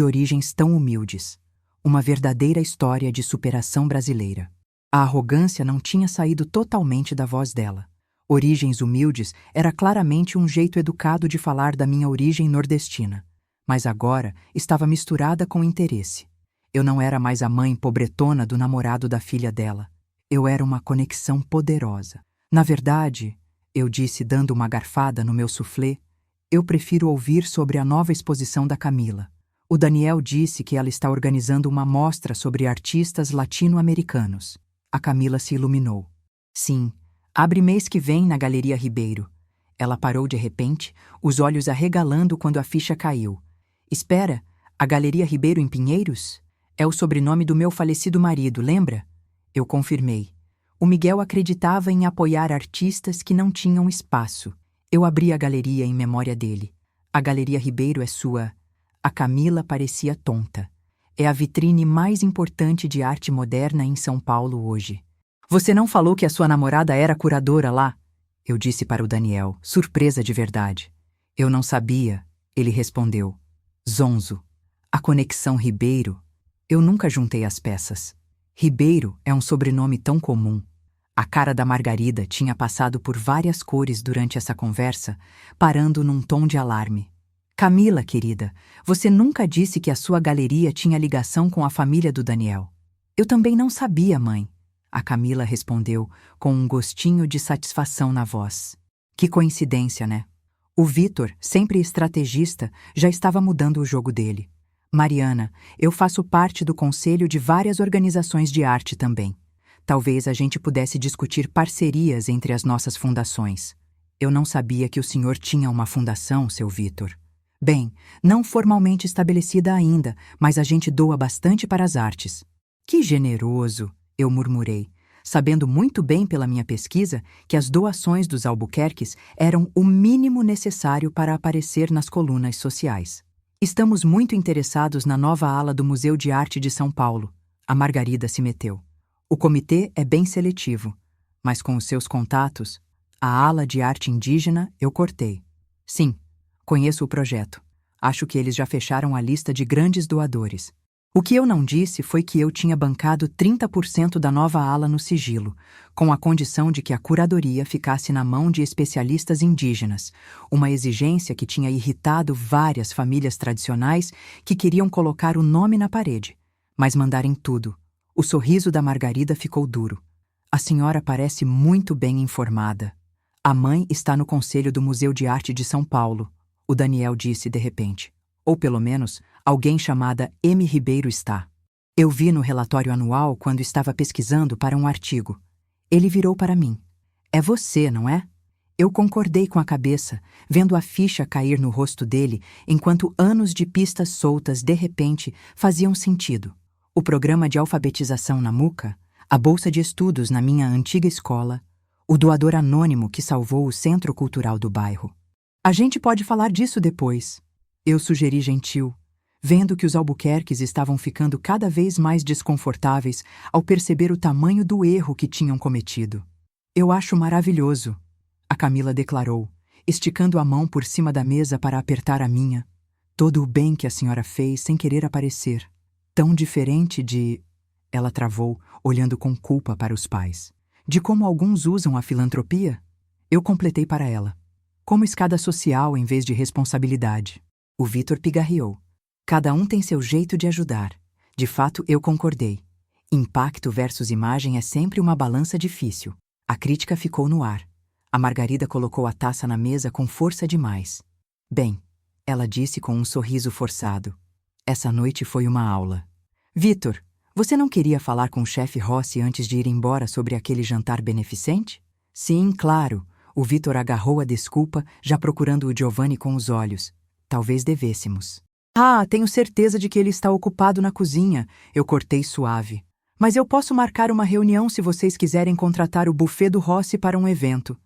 origens tão humildes. Uma verdadeira história de superação brasileira. A arrogância não tinha saído totalmente da voz dela. Origens humildes era claramente um jeito educado de falar da minha origem nordestina. Mas agora estava misturada com interesse. Eu não era mais a mãe pobretona do namorado da filha dela. Eu era uma conexão poderosa. Na verdade, eu disse dando uma garfada no meu soufflé, eu prefiro ouvir sobre a nova exposição da Camila. O Daniel disse que ela está organizando uma mostra sobre artistas latino-americanos. A Camila se iluminou. Sim, abre mês que vem na Galeria Ribeiro. Ela parou de repente, os olhos arregalando quando a ficha caiu. Espera, a Galeria Ribeiro em Pinheiros? É o sobrenome do meu falecido marido, lembra? Eu confirmei. O Miguel acreditava em apoiar artistas que não tinham espaço. Eu abri a galeria em memória dele. A Galeria Ribeiro é sua. A Camila parecia tonta. É a vitrine mais importante de arte moderna em São Paulo hoje. Você não falou que a sua namorada era curadora lá? Eu disse para o Daniel, surpresa de verdade. Eu não sabia, ele respondeu. Zonzo. A conexão Ribeiro. Eu nunca juntei as peças. Ribeiro é um sobrenome tão comum. A cara da Margarida tinha passado por várias cores durante essa conversa, parando num tom de alarme. Camila, querida, você nunca disse que a sua galeria tinha ligação com a família do Daniel. Eu também não sabia, mãe. A Camila respondeu com um gostinho de satisfação na voz. Que coincidência, né? O Vitor, sempre estrategista, já estava mudando o jogo dele. Mariana, eu faço parte do conselho de várias organizações de arte também. Talvez a gente pudesse discutir parcerias entre as nossas fundações. Eu não sabia que o senhor tinha uma fundação, seu Vitor. Bem, não formalmente estabelecida ainda, mas a gente doa bastante para as artes. Que generoso, eu murmurei, sabendo muito bem pela minha pesquisa que as doações dos Albuquerques eram o mínimo necessário para aparecer nas colunas sociais. Estamos muito interessados na nova ala do Museu de Arte de São Paulo. A Margarida se meteu. O comitê é bem seletivo, mas com os seus contatos, a ala de arte indígena eu cortei. Sim, conheço o projeto. Acho que eles já fecharam a lista de grandes doadores. O que eu não disse foi que eu tinha bancado 30% da nova ala no sigilo, com a condição de que a curadoria ficasse na mão de especialistas indígenas, uma exigência que tinha irritado várias famílias tradicionais que queriam colocar o nome na parede, mas mandarem tudo. O sorriso da Margarida ficou duro. A senhora parece muito bem informada. A mãe está no conselho do Museu de Arte de São Paulo, o Daniel disse de repente. Ou pelo menos, alguém chamada M. Ribeiro está. Eu vi no relatório anual quando estava pesquisando para um artigo. Ele virou para mim. É você, não é? Eu concordei com a cabeça, vendo a ficha cair no rosto dele, enquanto anos de pistas soltas, de repente, faziam sentido. O programa de alfabetização na MUCA, a bolsa de estudos na minha antiga escola, o doador anônimo que salvou o centro cultural do bairro. A gente pode falar disso depois. Eu sugeri gentil, vendo que os Albuquerques estavam ficando cada vez mais desconfortáveis ao perceber o tamanho do erro que tinham cometido. Eu acho maravilhoso, a Camila declarou, esticando a mão por cima da mesa para apertar a minha. Todo o bem que a senhora fez sem querer aparecer. Tão diferente de... Ela travou, olhando com culpa para os pais. De como alguns usam a filantropia? Eu completei para ela. Como escada social em vez de responsabilidade. O Vitor pigarreou. Cada um tem seu jeito de ajudar. De fato, eu concordei. Impacto versus imagem é sempre uma balança difícil. A crítica ficou no ar. A Margarida colocou a taça na mesa com força demais. Bem, ela disse com um sorriso forçado. Essa noite foi uma aula. Vitor, você não queria falar com o chefe Rossi antes de ir embora sobre aquele jantar beneficente? Sim, claro. O Vitor agarrou a desculpa, já procurando o Giovanni com os olhos. Talvez devêssemos. Ah, tenho certeza de que ele está ocupado na cozinha. Eu cortei suave. Mas eu posso marcar uma reunião se vocês quiserem contratar o buffet do Rossi para um evento.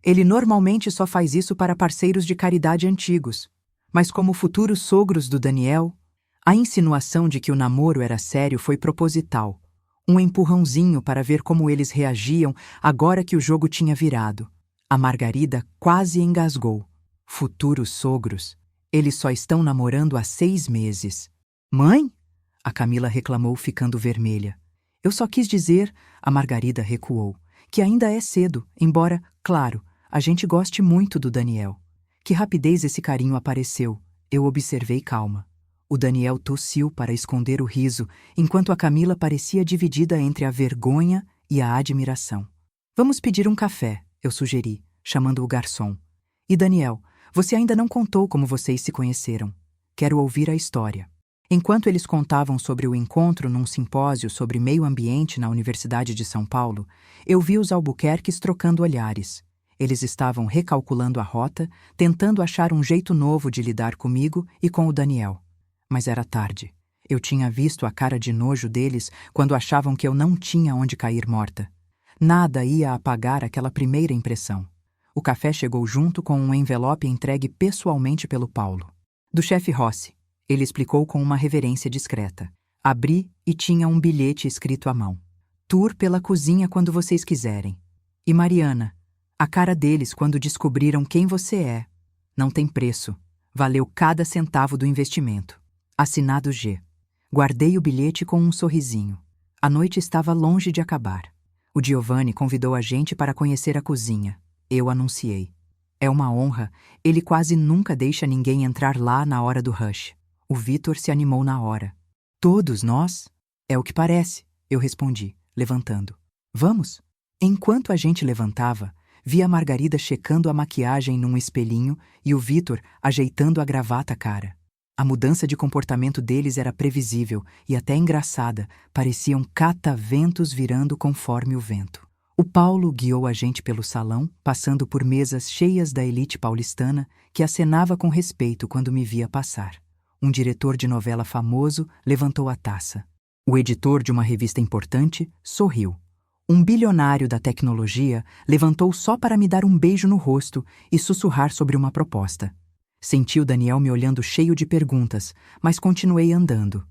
Ele normalmente só faz isso para parceiros de caridade antigos. Mas como futuros sogros do Daniel, a insinuação de que o namoro era sério foi proposital. Um empurrãozinho para ver como eles reagiam agora que o jogo tinha virado. A Margarida quase engasgou. Futuros sogros. Eles só estão namorando há 6 meses. Mãe? A Camila reclamou, ficando vermelha. Eu só quis dizer, a Margarida recuou, que ainda é cedo, embora, claro, a gente goste muito do Daniel. Que rapidez esse carinho apareceu. Eu observei calma. O Daniel tossiu para esconder o riso, enquanto a Camila parecia dividida entre a vergonha e a admiração. Vamos pedir um café, eu sugeri, chamando o garçom. E Daniel, você ainda não contou como vocês se conheceram. Quero ouvir a história. Enquanto eles contavam sobre o encontro num simpósio sobre meio ambiente na Universidade de São Paulo, eu vi os Albuquerques trocando olhares. Eles estavam recalculando a rota, tentando achar um jeito novo de lidar comigo e com o Daniel. Mas era tarde. Eu tinha visto a cara de nojo deles quando achavam que eu não tinha onde cair morta. Nada ia apagar aquela primeira impressão. O café chegou junto com um envelope entregue pessoalmente pelo Paulo. Do chefe Rossi, ele explicou com uma reverência discreta. Abri e tinha um bilhete escrito à mão. Tour pela cozinha quando vocês quiserem. E Mariana, a cara deles quando descobriram quem você é. Não tem preço. Valeu cada centavo do investimento. Assinado G. Guardei o bilhete com um sorrisinho. A noite estava longe de acabar. O Giovanni convidou a gente para conhecer a cozinha. Eu anunciei. É uma honra, ele quase nunca deixa ninguém entrar lá na hora do rush. O Vitor se animou na hora. Todos nós? É o que parece, eu respondi, levantando. Vamos? Enquanto a gente levantava, vi a Margarida checando a maquiagem num espelhinho e o Vitor ajeitando a gravata cara. A mudança de comportamento deles era previsível e até engraçada, pareciam cataventos virando conforme o vento. O Paulo guiou a gente pelo salão, passando por mesas cheias da elite paulistana, que acenava com respeito quando me via passar. Um diretor de novela famoso levantou a taça. O editor de uma revista importante sorriu. Um bilionário da tecnologia levantou só para me dar um beijo no rosto e sussurrar sobre uma proposta. Senti o Daniel me olhando cheio de perguntas, mas continuei andando.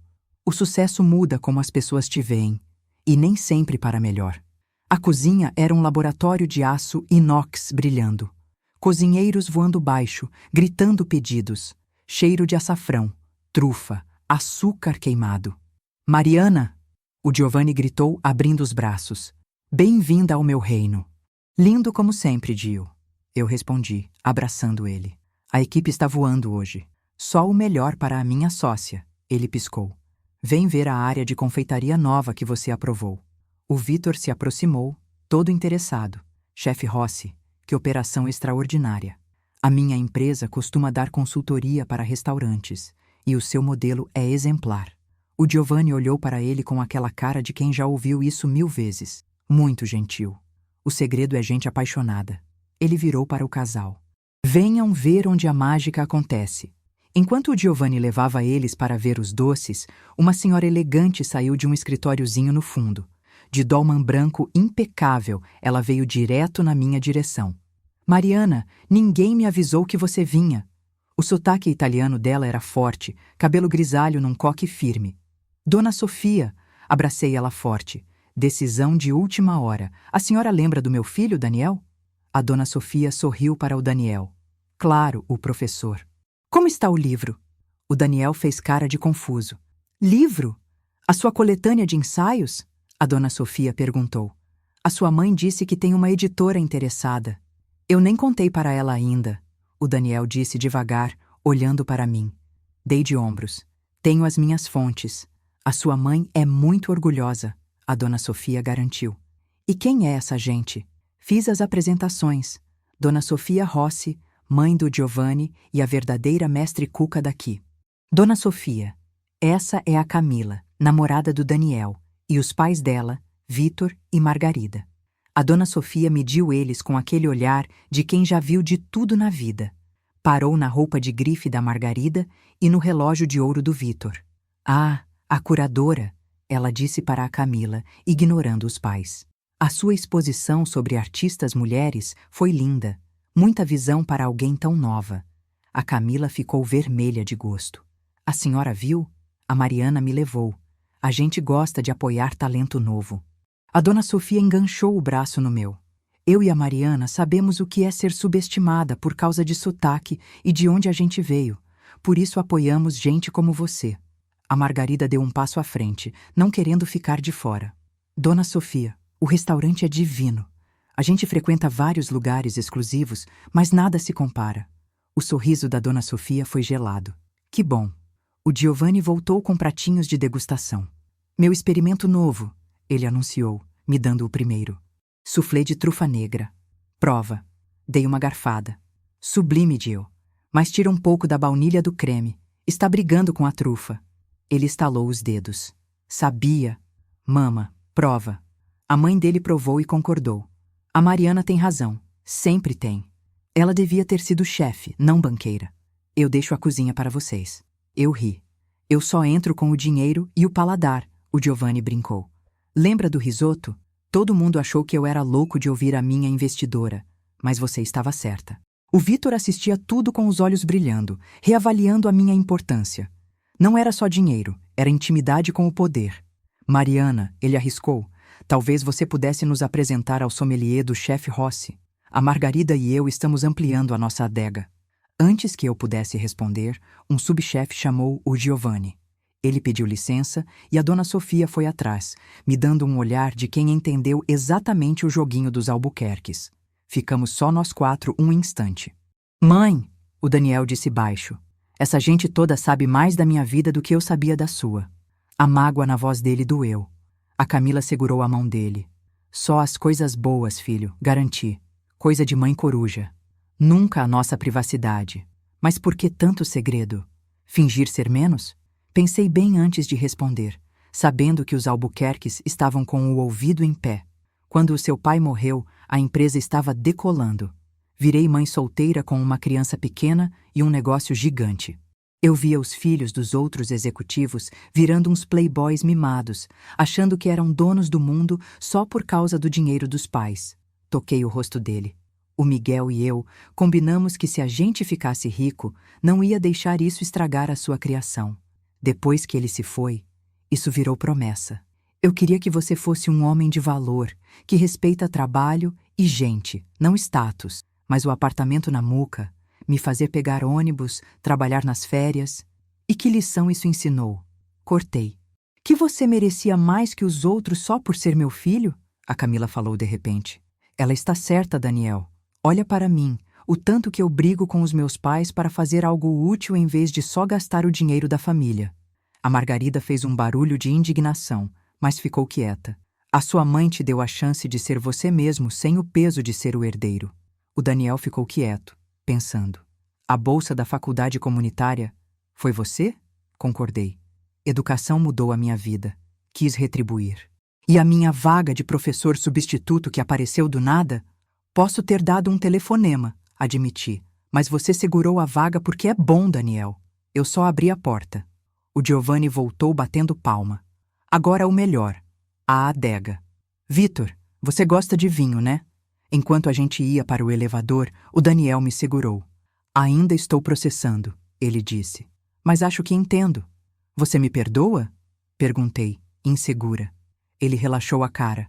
O sucesso muda como as pessoas te veem, e nem sempre para melhor. A cozinha era um laboratório de aço inox brilhando. Cozinheiros voando baixo, gritando pedidos. Cheiro de açafrão, trufa, açúcar queimado. Mariana! O Giovanni gritou, abrindo os braços. Bem-vinda ao meu reino. Lindo como sempre, Gio. Eu respondi, abraçando ele. A equipe está voando hoje. Só o melhor para a minha sócia. Ele piscou. Vem ver a área de confeitaria nova que você aprovou. O Vitor se aproximou, todo interessado. Chefe Rossi, que operação extraordinária. A minha empresa costuma dar consultoria para restaurantes, e o seu modelo é exemplar. O Giovanni olhou para ele com aquela cara de quem já ouviu isso 1000 vezes. Muito gentil. O segredo é gente apaixonada. Ele virou para o casal. Venham ver onde a mágica acontece. Enquanto o Giovanni levava eles para ver os doces, uma senhora elegante saiu de um escritóriozinho no fundo. De dolman branco impecável, ela veio direto na minha direção. Mariana, ninguém me avisou que você vinha. O sotaque italiano dela era forte, cabelo grisalho num coque firme. Dona Sofia, abracei ela forte. Decisão de última hora. A senhora lembra do meu filho, Daniel? A Dona Sofia sorriu para o Daniel. Claro, o professor. Como está o livro? O Daniel fez cara de confuso. Livro? A sua coletânea de ensaios? A Dona Sofia perguntou. A sua mãe disse que tem uma editora interessada. Eu nem contei para ela ainda. O Daniel disse devagar, olhando para mim. Dei de ombros. Tenho as minhas fontes. A sua mãe é muito orgulhosa, a Dona Sofia garantiu. E quem é essa gente? Fiz as apresentações. Dona Sofia Rossi, mãe do Giovanni e a verdadeira mestre Cuca daqui. Dona Sofia, essa é a Camila, namorada do Daniel, e os pais dela, Vitor e Margarida. A Dona Sofia mediu eles com aquele olhar de quem já viu de tudo na vida. Parou na roupa de grife da Margarida e no relógio de ouro do Vitor. Ah, a curadora, ela disse para a Camila, ignorando os pais. A sua exposição sobre artistas mulheres foi linda. Muita visão para alguém tão nova. A Camila ficou vermelha de gosto. A senhora viu? A Mariana me levou. A gente gosta de apoiar talento novo. A Dona Sofia enganchou o braço no meu. Eu e a Mariana sabemos o que é ser subestimada por causa de sotaque e de onde a gente veio. Por isso apoiamos gente como você. A Margarida deu um passo à frente, não querendo ficar de fora. Dona Sofia, o restaurante é divino. A gente frequenta vários lugares exclusivos, mas nada se compara. O sorriso da Dona Sofia foi gelado. Que bom. O Giovanni voltou com pratinhos de degustação. Meu experimento novo, ele anunciou, me dando o primeiro. Soufflé de trufa negra. Prova. Dei uma garfada. Sublime, Gio. Mas tira um pouco da baunilha do creme. Está brigando com a trufa. Ele estalou os dedos. Sabia. Mama, prova. A mãe dele provou e concordou. A Mariana tem razão. Sempre tem. Ela devia ter sido chefe, não banqueira. Eu deixo a cozinha para vocês. Eu ri. Eu só entro com o dinheiro e o paladar, o Giovanni brincou. Lembra do risoto? Todo mundo achou que eu era louco de ouvir a minha investidora, mas você estava certa. O Vitor assistia tudo com os olhos brilhando, reavaliando a minha importância. Não era só dinheiro, era intimidade com o poder. Mariana, ele arriscou, talvez você pudesse nos apresentar ao sommelier do chefe Rossi. A Margarida e eu estamos ampliando a nossa adega. Antes que eu pudesse responder, um subchefe chamou o Giovanni. Ele pediu licença e a Dona Sofia foi atrás, me dando um olhar de quem entendeu exatamente o joguinho dos Albuquerques. Ficamos só nós 4 um instante. Mãe, o Daniel disse baixo, essa gente toda sabe mais da minha vida do que eu sabia da sua. A mágoa na voz dele doeu. A Camila segurou a mão dele. Só as coisas boas, filho, garanti. Coisa de mãe coruja. Nunca a nossa privacidade. Mas por que tanto segredo? Fingir ser menos? Pensei bem antes de responder, sabendo que os Albuquerques estavam com o ouvido em pé. Quando o seu pai morreu, a empresa estava decolando. Virei mãe solteira com uma criança pequena e um negócio gigante. Eu via os filhos dos outros executivos virando uns playboys mimados, achando que eram donos do mundo só por causa do dinheiro dos pais. Toquei o rosto dele. O Miguel e eu combinamos que se a gente ficasse rico, não ia deixar isso estragar a sua criação. Depois que ele se foi, isso virou promessa. Eu queria que você fosse um homem de valor, que respeita trabalho e gente, não status. Mas o apartamento na Muca, me fazer pegar ônibus, trabalhar nas férias. E que lição isso ensinou? Cortei. Que você merecia mais que os outros só por ser meu filho? A Camila falou de repente. Ela está certa, Daniel. Olha para mim, o tanto que eu brigo com os meus pais para fazer algo útil em vez de só gastar o dinheiro da família. A Margarida fez um barulho de indignação, mas ficou quieta. A sua mãe te deu a chance de ser você mesmo sem o peso de ser o herdeiro. O Daniel ficou quieto, pensando. A bolsa da faculdade comunitária? Foi você? Concordei. Educação mudou a minha vida. Quis retribuir. E a minha vaga de professor substituto que apareceu do nada? Posso ter dado um telefonema, admiti. Mas você segurou a vaga porque é bom, Daniel. Eu só abri a porta. O Giovanni voltou batendo palma. Agora o melhor. A adega. Vitor, você gosta de vinho, né? Enquanto a gente ia para o elevador, o Daniel me segurou. Ainda estou processando, ele disse. Mas acho que entendo. Você me perdoa? Perguntei, insegura. Ele relaxou a cara.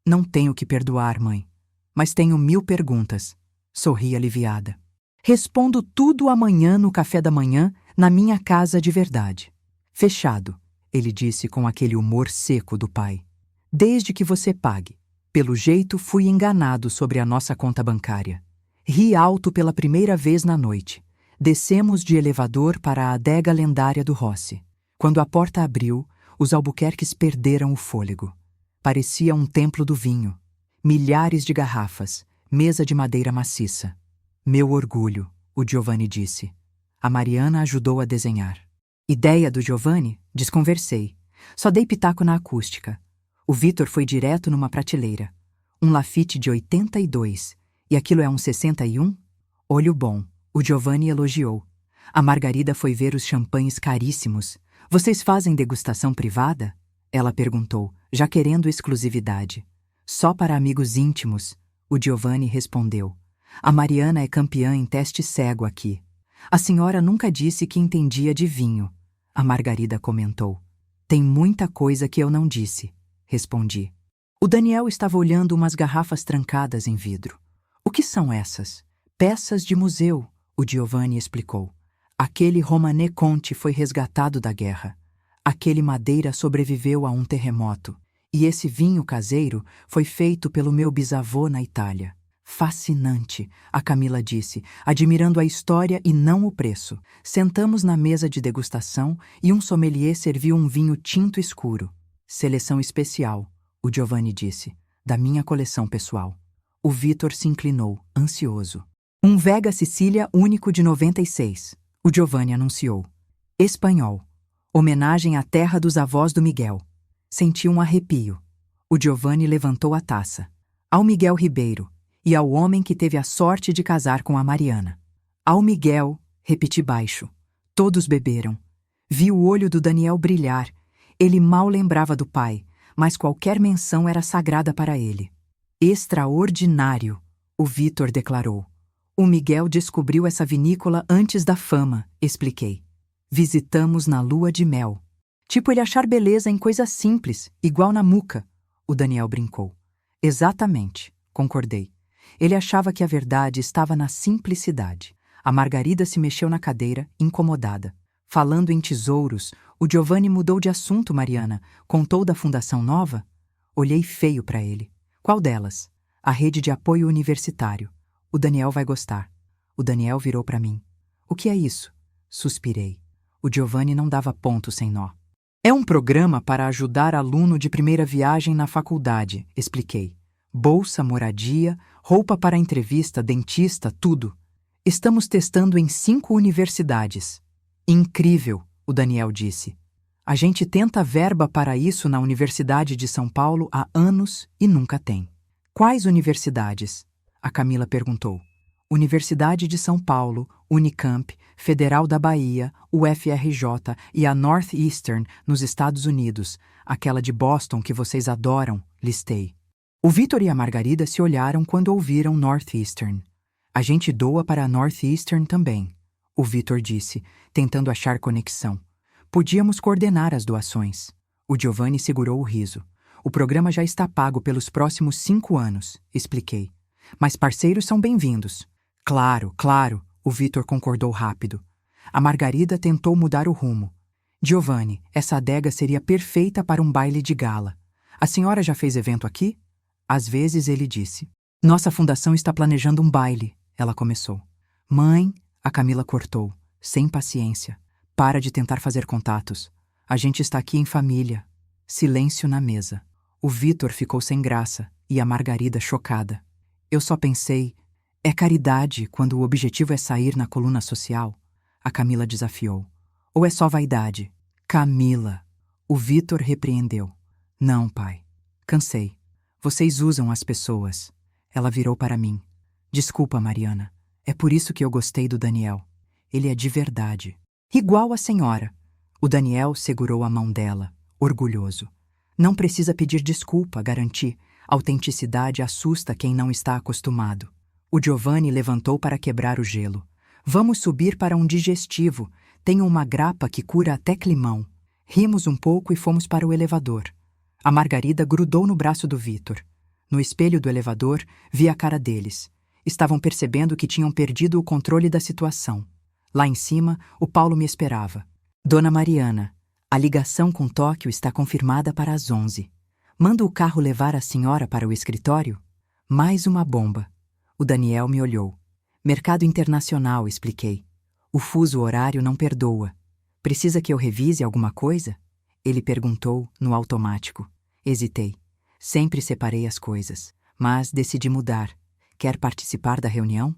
Não tenho que perdoar, mãe. Mas tenho 1000 perguntas. Sorri aliviada. Respondo tudo amanhã no café da manhã, na minha casa de verdade. Fechado, ele disse com aquele humor seco do pai. Desde que você pague. Pelo jeito, fui enganado sobre a nossa conta bancária. Ri alto pela primeira vez na noite. Descemos de elevador para a adega lendária do Rossi. Quando a porta abriu, os Albuquerques perderam o fôlego. Parecia um templo do vinho. Milhares de garrafas, mesa de madeira maciça. Meu orgulho, o Giovanni disse. A Mariana ajudou a desenhar. Ideia do Giovanni? Desconversei. Só dei pitaco na acústica. O Vitor foi direto numa prateleira. Um Lafite de 82. E aquilo é um 61? Olho bom, o Giovanni elogiou. A Margarida foi ver os champanhes caríssimos. Vocês fazem degustação privada? Ela perguntou, já querendo exclusividade. Só para amigos íntimos, o Giovanni respondeu. A Mariana é campeã em teste cego aqui. A senhora nunca disse que entendia de vinho. A Margarida comentou. Tem muita coisa que eu não disse. Respondi. O Daniel estava olhando umas garrafas trancadas em vidro. O que são essas? Peças de museu, o Giovanni explicou. Aquele Romanée Conti foi resgatado da guerra. Aquele madeira sobreviveu a um terremoto. E esse vinho caseiro foi feito pelo meu bisavô na Itália. Fascinante, a Camila disse, admirando a história e não o preço. Sentamos na mesa de degustação e um sommelier serviu um vinho tinto escuro. Seleção especial, o Giovanni disse, da minha coleção pessoal. O Vitor se inclinou, ansioso. Um Vega Sicília único de 96, o Giovanni anunciou. Espanhol. Homenagem à terra dos avós do Miguel. Senti um arrepio. O Giovanni levantou a taça. Ao Miguel Ribeiro, e ao homem que teve a sorte de casar com a Mariana. Ao Miguel, repeti baixo. Todos beberam. Vi o olho do Daniel brilhar. Ele mal lembrava do pai, mas qualquer menção era sagrada para ele. Extraordinário, o Vitor declarou. O Miguel descobriu essa vinícola antes da fama, expliquei. Visitamos na lua de mel. Tipo ele achar beleza em coisas simples, igual na muca, o Daniel brincou. Exatamente, concordei. Ele achava que a verdade estava na simplicidade. A Margarida se mexeu na cadeira, incomodada. Falando em tesouros, o Giovanni mudou de assunto, Mariana. Contou da fundação nova? Olhei feio para ele. Qual delas? A rede de apoio universitário. O Daniel vai gostar. O Daniel virou para mim. O que é isso? Suspirei. O Giovanni não dava ponto sem nó. É um programa para ajudar aluno de primeira viagem na faculdade, expliquei. Bolsa, moradia, roupa para entrevista, dentista, tudo. Estamos testando em 5 universidades. Incrível, o Daniel disse. A gente tenta verba para isso na Universidade de São Paulo há anos e nunca tem. Quais universidades? A Camila perguntou. Universidade de São Paulo, Unicamp, Federal da Bahia, UFRJ e a Northeastern nos Estados Unidos, aquela de Boston que vocês adoram, listei. O Vitor e a Margarida se olharam quando ouviram Northeastern. A gente doa para a Northeastern também, o Vitor disse, tentando achar conexão. Podíamos coordenar as doações. O Giovanni segurou o riso. O programa já está pago pelos próximos 5 anos, expliquei. Mas parceiros são bem-vindos. Claro, claro, o Vitor concordou rápido. A Margarida tentou mudar o rumo. Giovanni, essa adega seria perfeita para um baile de gala. A senhora já fez evento aqui? Às vezes ele disse. Nossa fundação está planejando um baile, ela começou. Mãe, a Camila cortou, sem paciência. Para de tentar fazer contatos. A gente está aqui em família. Silêncio na mesa. O Vitor ficou sem graça e a Margarida chocada. Eu só pensei, é caridade quando o objetivo é sair na coluna social? A Camila desafiou. Ou é só vaidade? Camila! O Vitor repreendeu. Não, pai. Cansei. Vocês usam as pessoas. Ela virou para mim. Desculpa, Mariana. É por isso que eu gostei do Daniel. Ele é de verdade. Igual a senhora. O Daniel segurou a mão dela, orgulhoso. Não precisa pedir desculpa, garanti. Autenticidade assusta quem não está acostumado. O Giovanni levantou para quebrar o gelo. Vamos subir para um digestivo. Tenho uma grapa que cura até climão. Rimos um pouco e fomos para o elevador. A Margarida grudou no braço do Vitor. No espelho do elevador, vi a cara deles. Estavam percebendo que tinham perdido o controle da situação. Lá em cima, o Paulo me esperava. Dona Mariana, a ligação com Tóquio está confirmada para as 11. Manda o carro levar a senhora para o escritório? Mais uma bomba. O Daniel me olhou. Mercado internacional, expliquei. O fuso horário não perdoa. Precisa que eu revise alguma coisa? Ele perguntou, no automático. Hesitei. Sempre separei as coisas, mas decidi mudar. Quer participar da reunião?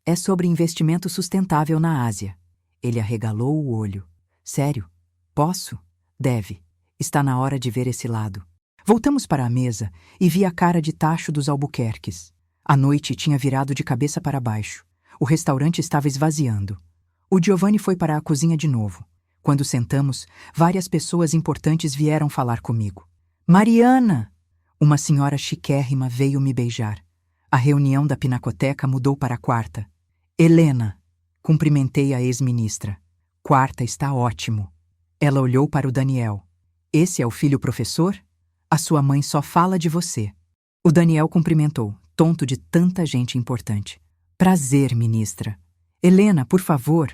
É sobre investimento sustentável na Ásia. Ele arregalou o olho. Sério? Posso? Deve. Está na hora de ver esse lado. Voltamos para a mesa e vi a cara de tacho dos Albuquerques. A noite tinha virado de cabeça para baixo. O restaurante estava esvaziando. O Giovanni foi para a cozinha de novo. Quando sentamos, várias pessoas importantes vieram falar comigo. Mariana! Uma senhora chiquérrima veio me beijar. A reunião da Pinacoteca mudou para a quarta. Helena! Cumprimentei a ex-ministra. Quarta está ótimo. Ela olhou para o Daniel. Esse é o filho professor? A sua mãe só fala de você. O Daniel cumprimentou, tonto de tanta gente importante. Prazer, ministra. Helena, por favor.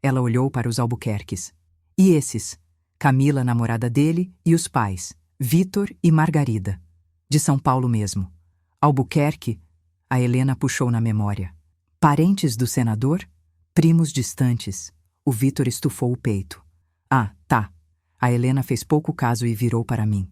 Ela olhou para os Albuquerques. E esses? Camila, namorada dele, e os pais, Vitor e Margarida. De São Paulo mesmo. Albuquerque, a Helena puxou na memória. Parentes do senador? Primos distantes. O Vitor estufou o peito. Ah, tá. A Helena fez pouco caso e virou para mim.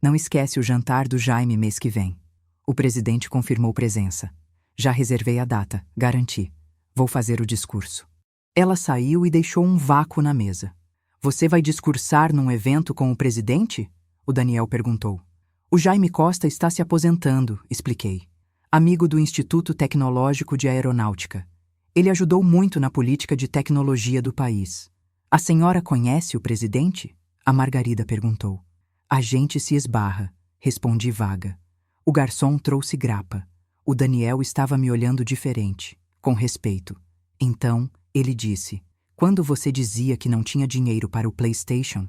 Não esquece o jantar do Jaime mês que vem. O presidente confirmou presença. Já reservei a data, garanti. Vou fazer o discurso. Ela saiu e deixou um vácuo na mesa. Você vai discursar num evento com o presidente? O Daniel perguntou. O Jaime Costa está se aposentando, expliquei. Amigo do Instituto Tecnológico de Aeronáutica. Ele ajudou muito na política de tecnologia do país. A senhora conhece o presidente? A Margarida perguntou. A gente se esbarra, respondi vaga. O garçom trouxe grapa. O Daniel estava me olhando diferente, com respeito. Então, ele disse, quando você dizia que não tinha dinheiro para o PlayStation?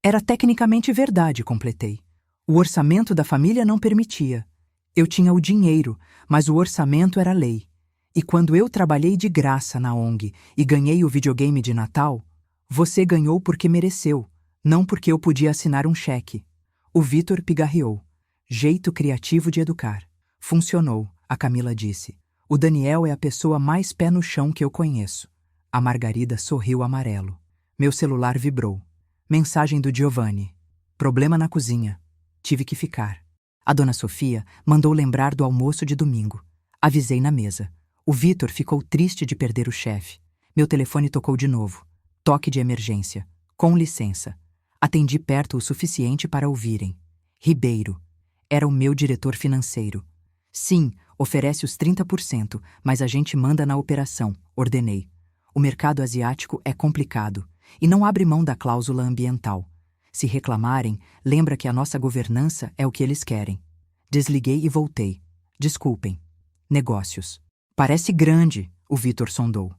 Era tecnicamente verdade, completei. O orçamento da família não permitia. Eu tinha o dinheiro, mas o orçamento era lei. E quando eu trabalhei de graça na ONG e ganhei o videogame de Natal, você ganhou porque mereceu, não porque eu podia assinar um cheque. O Vitor pigarreou. Jeito criativo de educar. Funcionou, a Camila disse. O Daniel é a pessoa mais pé no chão que eu conheço. A Margarida sorriu amarelo. Meu celular vibrou. Mensagem do Giovanni. Problema na cozinha. Tive que ficar. A dona Sofia mandou lembrar do almoço de domingo. Avisei na mesa. O Vitor ficou triste de perder o chefe. Meu telefone tocou de novo. Toque de emergência. Com licença. Atendi perto o suficiente para ouvirem. Ribeiro. Era o meu diretor financeiro. Sim, oferece os 30%, mas a gente manda na operação, ordenei. O mercado asiático é complicado e não abre mão da cláusula ambiental. Se reclamarem, lembra que a nossa governança é o que eles querem. Desliguei e voltei. Desculpem. Negócios. Parece grande, o Vitor sondou.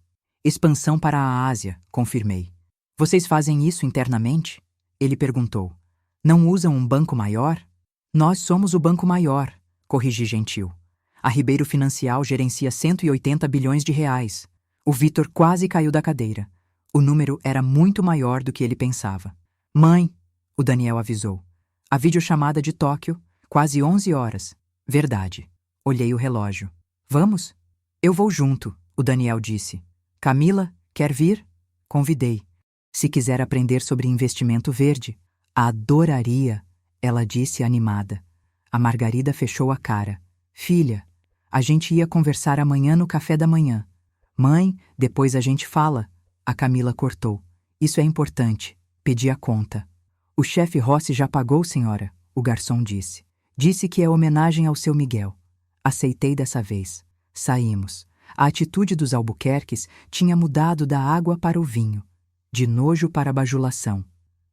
Expansão para a Ásia, confirmei. Vocês fazem isso internamente? Ele perguntou. Não usam um banco maior? Nós somos o banco maior, corrigi gentil. A Ribeiro Financial gerencia 180 bilhões de reais. O Vitor quase caiu da cadeira. O número era muito maior do que ele pensava. Mãe, o Daniel avisou. A videochamada de Tóquio, quase 11 horas. Verdade. Olhei o relógio. Vamos? Eu vou junto, o Daniel disse. Camila, quer vir? Convidei. Se quiser aprender sobre investimento verde, adoraria, ela disse animada. A Margarida fechou a cara. Filha, a gente ia conversar amanhã no café da manhã. Mãe, depois a gente fala. A Camila cortou. Isso é importante. Pedi a conta. O chefe Rossi já pagou, senhora, o garçom disse. Disse que é homenagem ao seu Miguel. Aceitei dessa vez. Saímos. A atitude dos Albuquerques tinha mudado da água para o vinho, de nojo para a bajulação.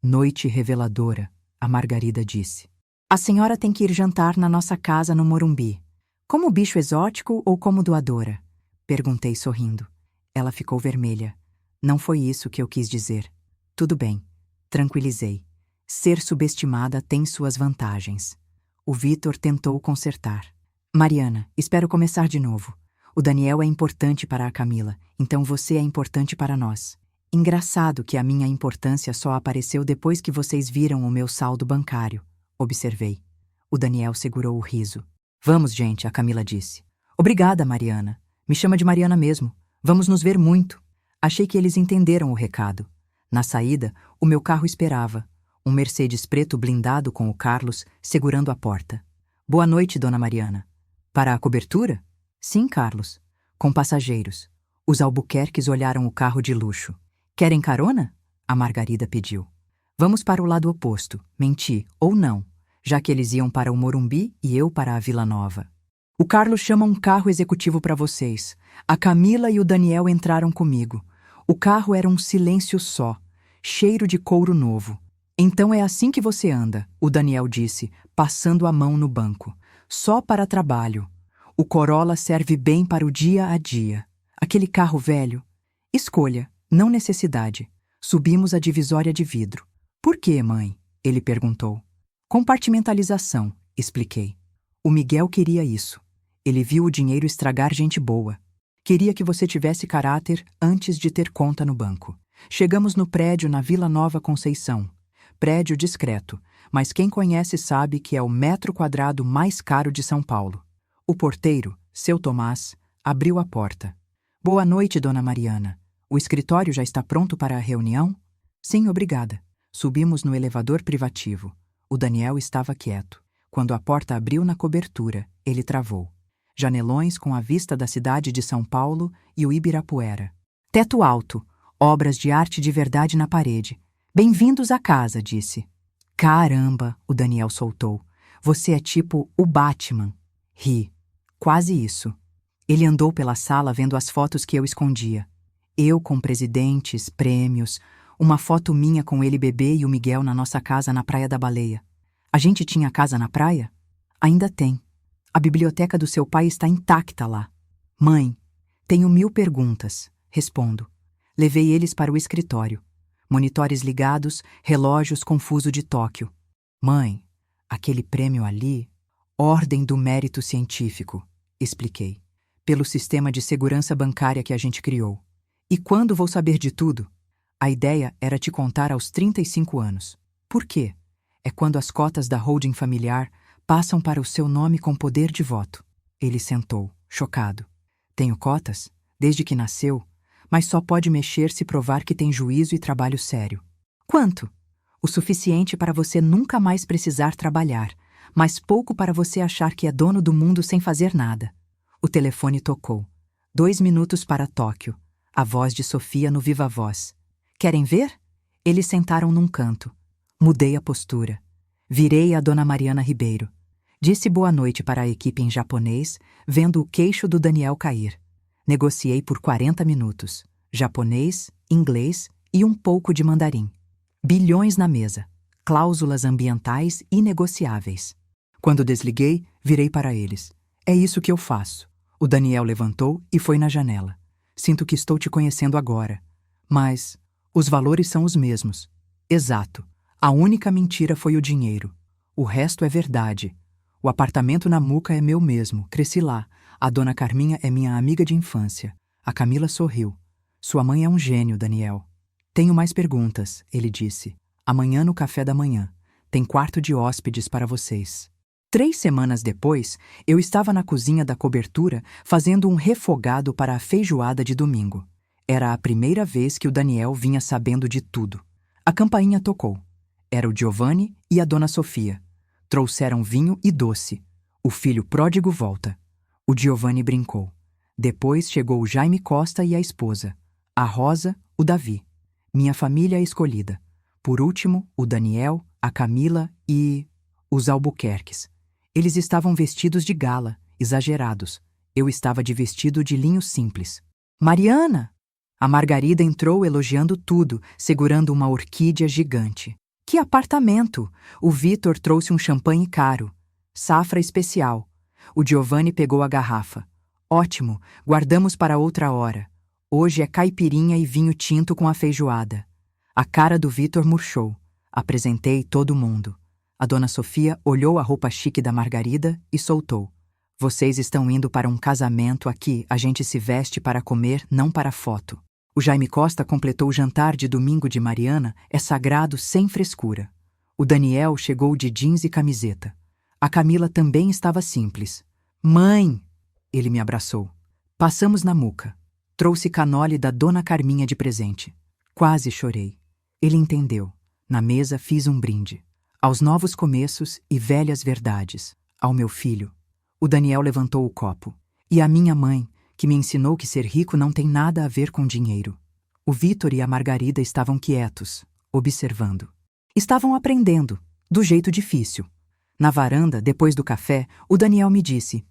Noite reveladora, a Margarida disse. A senhora tem que ir jantar na nossa casa no Morumbi. Como bicho exótico ou como doadora? Perguntei sorrindo. Ela ficou vermelha. Não foi isso que eu quis dizer. Tudo bem. Tranquilizei. Ser subestimada tem suas vantagens. O Vitor tentou consertar. Mariana, espero começar de novo. O Daniel é importante para a Camila, então você é importante para nós. Engraçado que a minha importância só apareceu depois que vocês viram o meu saldo bancário, observei. O Daniel segurou o riso. Vamos, gente, a Camila disse. Obrigada, Mariana. Me chama de Mariana mesmo. Vamos nos ver muito. Achei que eles entenderam o recado. Na saída, o meu carro esperava. Um Mercedes preto blindado com o Carlos segurando a porta. Boa noite, dona Mariana. Para a cobertura? Sim, Carlos. Com passageiros. Os Albuquerques olharam o carro de luxo. Querem carona? A Margarida pediu. Vamos para o lado oposto, menti, ou não, já que eles iam para o Morumbi e eu para a Vila Nova. O Carlos chama um carro executivo para vocês. A Camila e o Daniel entraram comigo. O carro era um silêncio só, cheiro de couro novo. Então é assim que você anda, o Daniel disse, passando a mão no banco. Só para trabalho. O Corolla serve bem para o dia a dia. Aquele carro velho. Escolha, não necessidade. Subimos a divisória de vidro. Por quê, mãe? Ele perguntou. Compartimentalização, expliquei. O Miguel queria isso. Ele viu o dinheiro estragar gente boa. Queria que você tivesse caráter antes de ter conta no banco. Chegamos no prédio na Vila Nova Conceição. Prédio discreto, mas quem conhece sabe que é o metro quadrado mais caro de São Paulo. O porteiro, seu Tomás, abriu a porta. Boa noite, dona Mariana. O escritório já está pronto para a reunião? Sim, obrigada. Subimos no elevador privativo. O Daniel estava quieto. Quando a porta abriu na cobertura, ele travou. Janelões com a vista da cidade de São Paulo e o Ibirapuera. Teto alto, obras de arte de verdade na parede. Bem-vindos à casa, disse. Caramba, o Daniel soltou. Você é tipo o Batman. Ri. Quase isso. Ele andou pela sala vendo as fotos que eu escondia. Eu com presidentes, prêmios, uma foto minha com ele bebê e o Miguel na nossa casa na Praia da Baleia. A gente tinha casa na praia? Ainda tem. A biblioteca do seu pai está intacta lá. Mãe, tenho 1000 perguntas. Respondo. Levei eles para o escritório. Monitores ligados, relógios com fuso de Tóquio. Mãe, aquele prêmio ali... Ordem do Mérito Científico, expliquei. Pelo sistema de segurança bancária que a gente criou. E quando vou saber de tudo? A ideia era te contar aos 35 anos. Por quê? É quando as cotas da holding familiar passam para o seu nome com poder de voto. Ele sentou, chocado. Tenho cotas? Desde que nasceu, mas só pode mexer se provar que tem juízo e trabalho sério. Quanto? O suficiente para você nunca mais precisar trabalhar, mas pouco para você achar que é dono do mundo sem fazer nada. O telefone tocou. 2 minutos para Tóquio. A voz de Sofia no viva voz. Querem ver? Eles sentaram num canto. Mudei a postura. Virei a dona Mariana Ribeiro. Disse boa noite para a equipe em japonês, vendo o queixo do Daniel cair. Negociei por 40 minutos. Japonês, inglês e um pouco de mandarim. Bilhões na mesa. Cláusulas ambientais inegociáveis. Quando desliguei, virei para eles. É isso que eu faço. O Daniel levantou e foi na janela. Sinto que estou te conhecendo agora. Mas os valores são os mesmos. Exato. A única mentira foi o dinheiro. O resto é verdade. O apartamento na Muca é meu mesmo. Cresci lá. A dona Carminha é minha amiga de infância. A Camila sorriu. Sua mãe é um gênio, Daniel. Tenho mais perguntas, ele disse. Amanhã no café da manhã. Tem quarto de hóspedes para vocês. 3 semanas depois, eu estava na cozinha da cobertura fazendo um refogado para a feijoada de domingo. Era a primeira vez que o Daniel vinha sabendo de tudo. A campainha tocou. Era o Giovanni e a dona Sofia. Trouxeram vinho e doce. O filho pródigo volta. O Giovanni brincou. Depois chegou o Jaime Costa e a esposa. A Rosa, o Davi. Minha família escolhida. Por último, o Daniel, a Camila e... os Albuquerques. Eles estavam vestidos de gala, exagerados. Eu estava de vestido de linho simples. Mariana! A Margarida entrou elogiando tudo, segurando uma orquídea gigante. Que apartamento! O Vitor trouxe um champanhe caro. Safra especial. O Giovanni pegou a garrafa. Ótimo, guardamos para outra hora. Hoje é caipirinha e vinho tinto com a feijoada. A cara do Vitor murchou. Apresentei todo mundo. A dona Sofia olhou a roupa chique da Margarida e soltou. Vocês estão indo para um casamento aqui, a gente se veste para comer, não para foto. O Jaime Costa completou o jantar de domingo de Mariana, é sagrado sem frescura. O Daniel chegou de jeans e camiseta. A Camila também estava simples. Mãe! Ele me abraçou. Passamos na muca. Trouxe canole da dona Carminha de presente. Quase chorei. Ele entendeu. Na mesa fiz um brinde. Aos novos começos e velhas verdades. Ao meu filho. O Daniel levantou o copo. E à minha mãe, que me ensinou que ser rico não tem nada a ver com dinheiro. O Vitor e a Margarida estavam quietos, observando. Estavam aprendendo, do jeito difícil. Na varanda, depois do café, o Daniel me disse: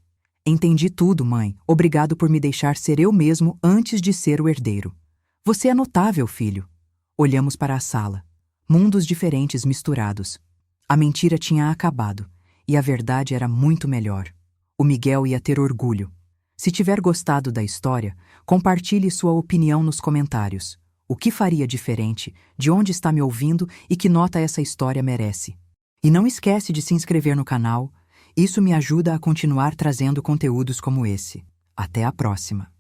Entendi tudo, mãe. Obrigado por me deixar ser eu mesmo antes de ser o herdeiro. Você é notável, filho. Olhamos para a sala. Mundos diferentes misturados. A mentira tinha acabado, e a verdade era muito melhor. O Miguel ia ter orgulho. Se tiver gostado da história, compartilhe sua opinião nos comentários. O que faria diferente, de onde está me ouvindo e que nota essa história merece. E não esquece de se inscrever no canal, isso me ajuda a continuar trazendo conteúdos como esse. Até a próxima!